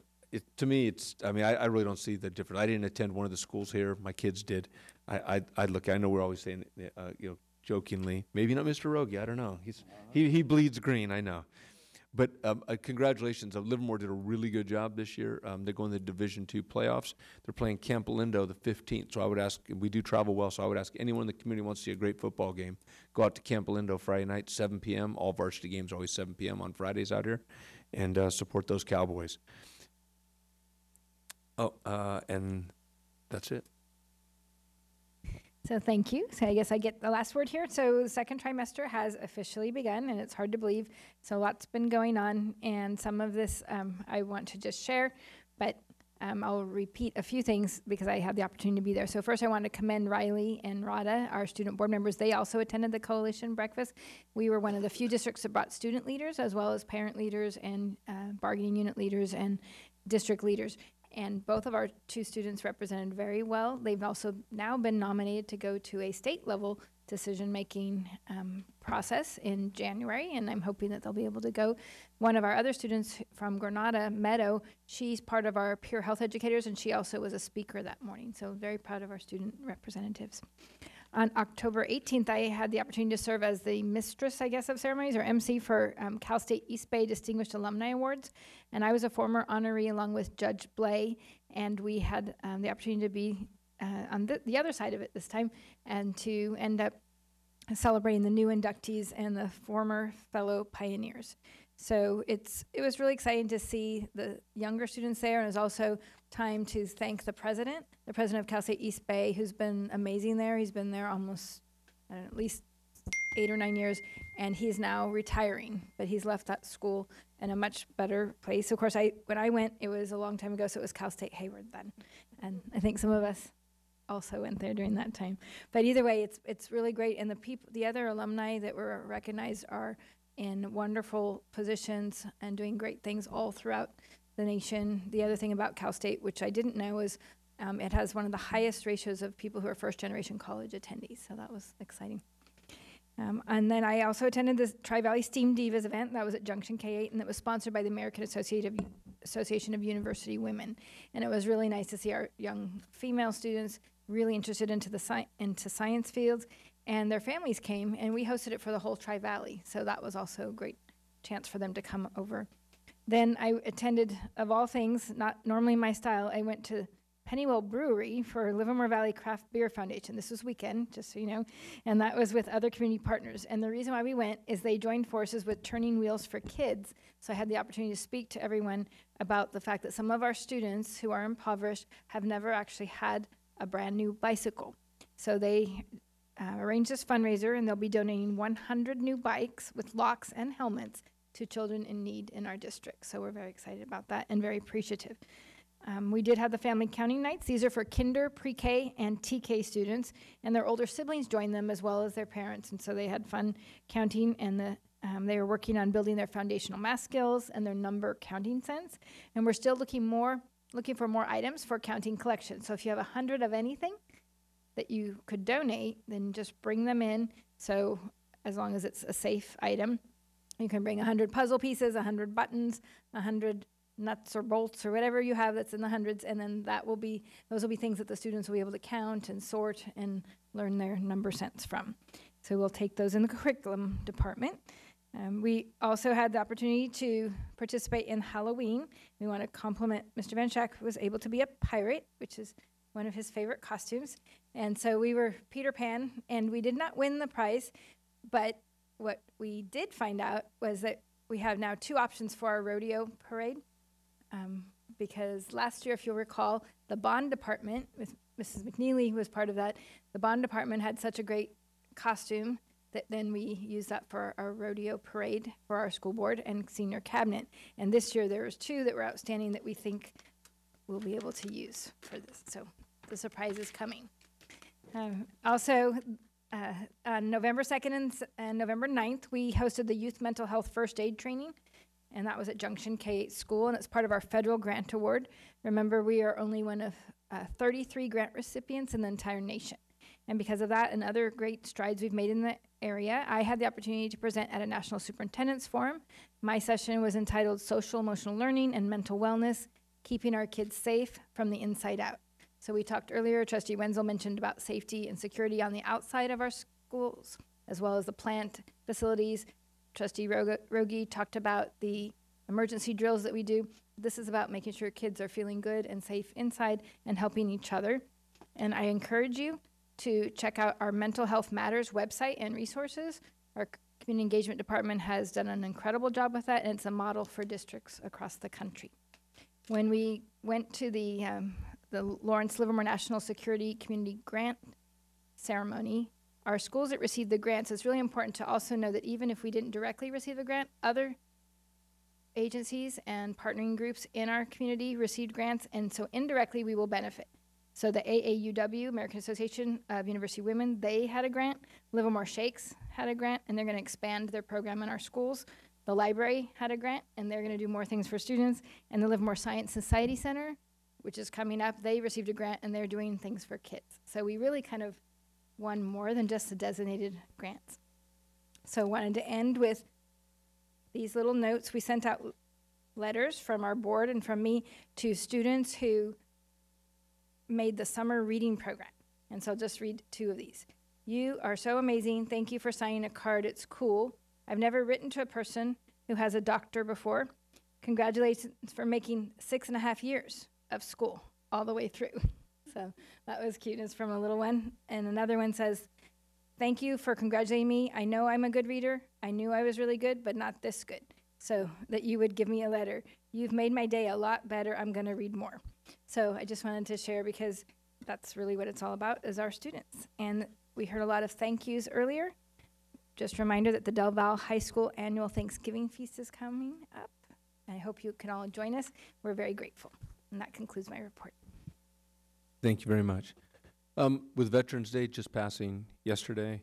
to me, I really don't see the difference. I didn't attend one of the schools here. My kids did. I know we're always saying, jokingly, maybe not Mr. Rogie, I don't know. He bleeds green, I know. But congratulations. Livermore did a really good job this year. They're going to the Division II playoffs. They're playing Camp Lindo the 15th. So I would ask, we do travel well, so I would ask anyone in the community who wants to see a great football game, go out to Camp Lindo Friday night, 7 p.m. All varsity games are always 7 p.m. on Fridays out here, and support those Cowboys. And that's it. So thank you. So I guess I get the last word here. So the second trimester has officially begun, and it's hard to believe. So lots been going on, and some of this I want to just share, but I'll repeat a few things because I had the opportunity to be there. So first I want to commend Riley and Rada, our student board members. They also attended the coalition breakfast. We were one of the few districts that brought student leaders as well as parent leaders and bargaining unit leaders and district leaders. And both of our two students represented very well. They've also now been nominated to go to a state-level decision-making process in January, and I'm hoping that they'll be able to go. One of our other students from Granada, Meadow, she's part of our peer health educators, and she also was a speaker that morning, so very proud of our student representatives. On October 18th, I had the opportunity to serve as the mistress, I guess, of ceremonies, or MC for Cal State East Bay Distinguished Alumni Awards. And I was a former honoree along with Judge Blay, and we had the opportunity to be on the other side of it this time and to end up celebrating the new inductees and the former fellow pioneers. So it was really exciting to see the younger students there, and it was also time to thank the president of Cal State East Bay, who's been amazing there. He's been there almost at least 8 or 9 years, and he's now retiring, but he's left that school in a much better place. Of course, when I went, it was a long time ago, so it was Cal State Hayward then, and I think some of us also went there during that time. But either way, it's really great, and the other alumni that were recognized are in wonderful positions and doing great things all throughout the nation. The other thing about Cal State, which I didn't know, is it has one of the highest ratios of people who are first-generation college attendees, so that was exciting. And then I also attended this Tri-Valley STEAM Divas event that was at Junction K8, and it was sponsored by the American Association of University Women. And it was really nice to see our young female students really interested into science fields, and their families came, and we hosted it for the whole Tri-Valley, so that was also a great chance for them to come over. Then I attended, of all things, not normally my style, I went to Pennywell Brewery for Livermore Valley Craft Beer Foundation. This was weekend, just so you know, and that was with other community partners. And the reason why we went is they joined forces with Turning Wheels for Kids, so I had the opportunity to speak to everyone about the fact that some of our students who are impoverished have never actually had a brand new bicycle. So they arranged this fundraiser, and they'll be donating 100 new bikes with locks and helmets to children in need in our district. So we're very excited about that and very appreciative. We did have the family counting nights. These are for kinder, pre-K, and TK students, and their older siblings joined them as well as their parents, and so they had fun counting, and they were working on building their foundational math skills and their number counting sense. And we're still looking for more items for counting collections. So if you have 100 of anything that you could donate, then just bring them in. So as long as it's a safe item, you can bring 100 puzzle pieces, 100 buttons, 100 nuts or bolts or whatever you have that's in the hundreds, and then those will be things that the students will be able to count and sort and learn their number sense from. So we'll take those in the curriculum department. We also had the opportunity to participate in Halloween. We want to compliment Mr. Van Schack, who was able to be a pirate, which is one of his favorite costumes. And so we were Peter Pan, and we did not win the prize, but what we did find out was that we have now 2 options for our rodeo parade. Because last year, if you'll recall, the bond department, with Mrs. McNeely, who was part of that, the bond department had such a great costume that then we use that for our rodeo parade for our school board and senior cabinet. And this year there was 2 that were outstanding that we think we'll be able to use for this. So the surprise is coming. Also, on November 2nd and November 9th, we hosted the Youth Mental Health First Aid Training, and that was at Junction K School, and it's part of our federal grant award. Remember, we are only one of 33 grant recipients in the entire nation. And because of that and other great strides we've made in the area, I had the opportunity to present at a National Superintendent's Forum. My session was entitled Social Emotional Learning and Mental Wellness, Keeping Our Kids Safe from the Inside Out. So we talked earlier, Trustee Wenzel mentioned about safety and security on the outside of our schools, as well as the plant facilities. Trustee Rogi talked about the emergency drills that we do. This is about making sure kids are feeling good and safe inside and helping each other. And I encourage you to check out our Mental Health Matters website and resources. Our Community Engagement Department has done an incredible job with that, and it's a model for districts across the country. When we went to the Lawrence Livermore National Security Community Grant ceremony, our schools that received the grants, it's really important to also know that even if we didn't directly receive a grant, other agencies and partnering groups in our community received grants, and so indirectly we will benefit. So the AAUW, American Association of University Women, they had a grant. Livermore Shakes had a grant, and they're going to expand their program in our schools. The library had a grant, and they're going to do more things for students. And the Livermore Science Society Center, which is coming up, they received a grant, and they're doing things for kids. So we really kind of won more than just the designated grants. So I wanted to end with these little notes. We sent out letters from our board and from me to students who made the summer reading program. And so I'll just read 2 of these. You are so amazing. Thank you for signing a card. It's cool. I've never written to a person who has a doctor before. Congratulations for making 6.5 years of school all the way through. So that was cute. It's from a little one. And another one says, thank you for congratulating me. I know I'm a good reader. I knew I was really good, but not this good. So that you would give me a letter. You've made my day a lot better. I'm going to read more. So I just wanted to share because that's really what it's all about is our students. And we heard a lot of thank yous earlier. Just a reminder that the Del Val High School annual Thanksgiving feast is coming up. I hope you can all join us. We're very grateful. And that concludes my report. Thank you very much. With Veterans Day just passing yesterday,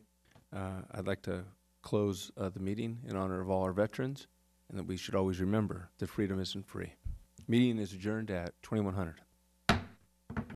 I'd like to close the meeting in honor of all our veterans, and that we should always remember that freedom isn't free. Meeting is adjourned at 2100.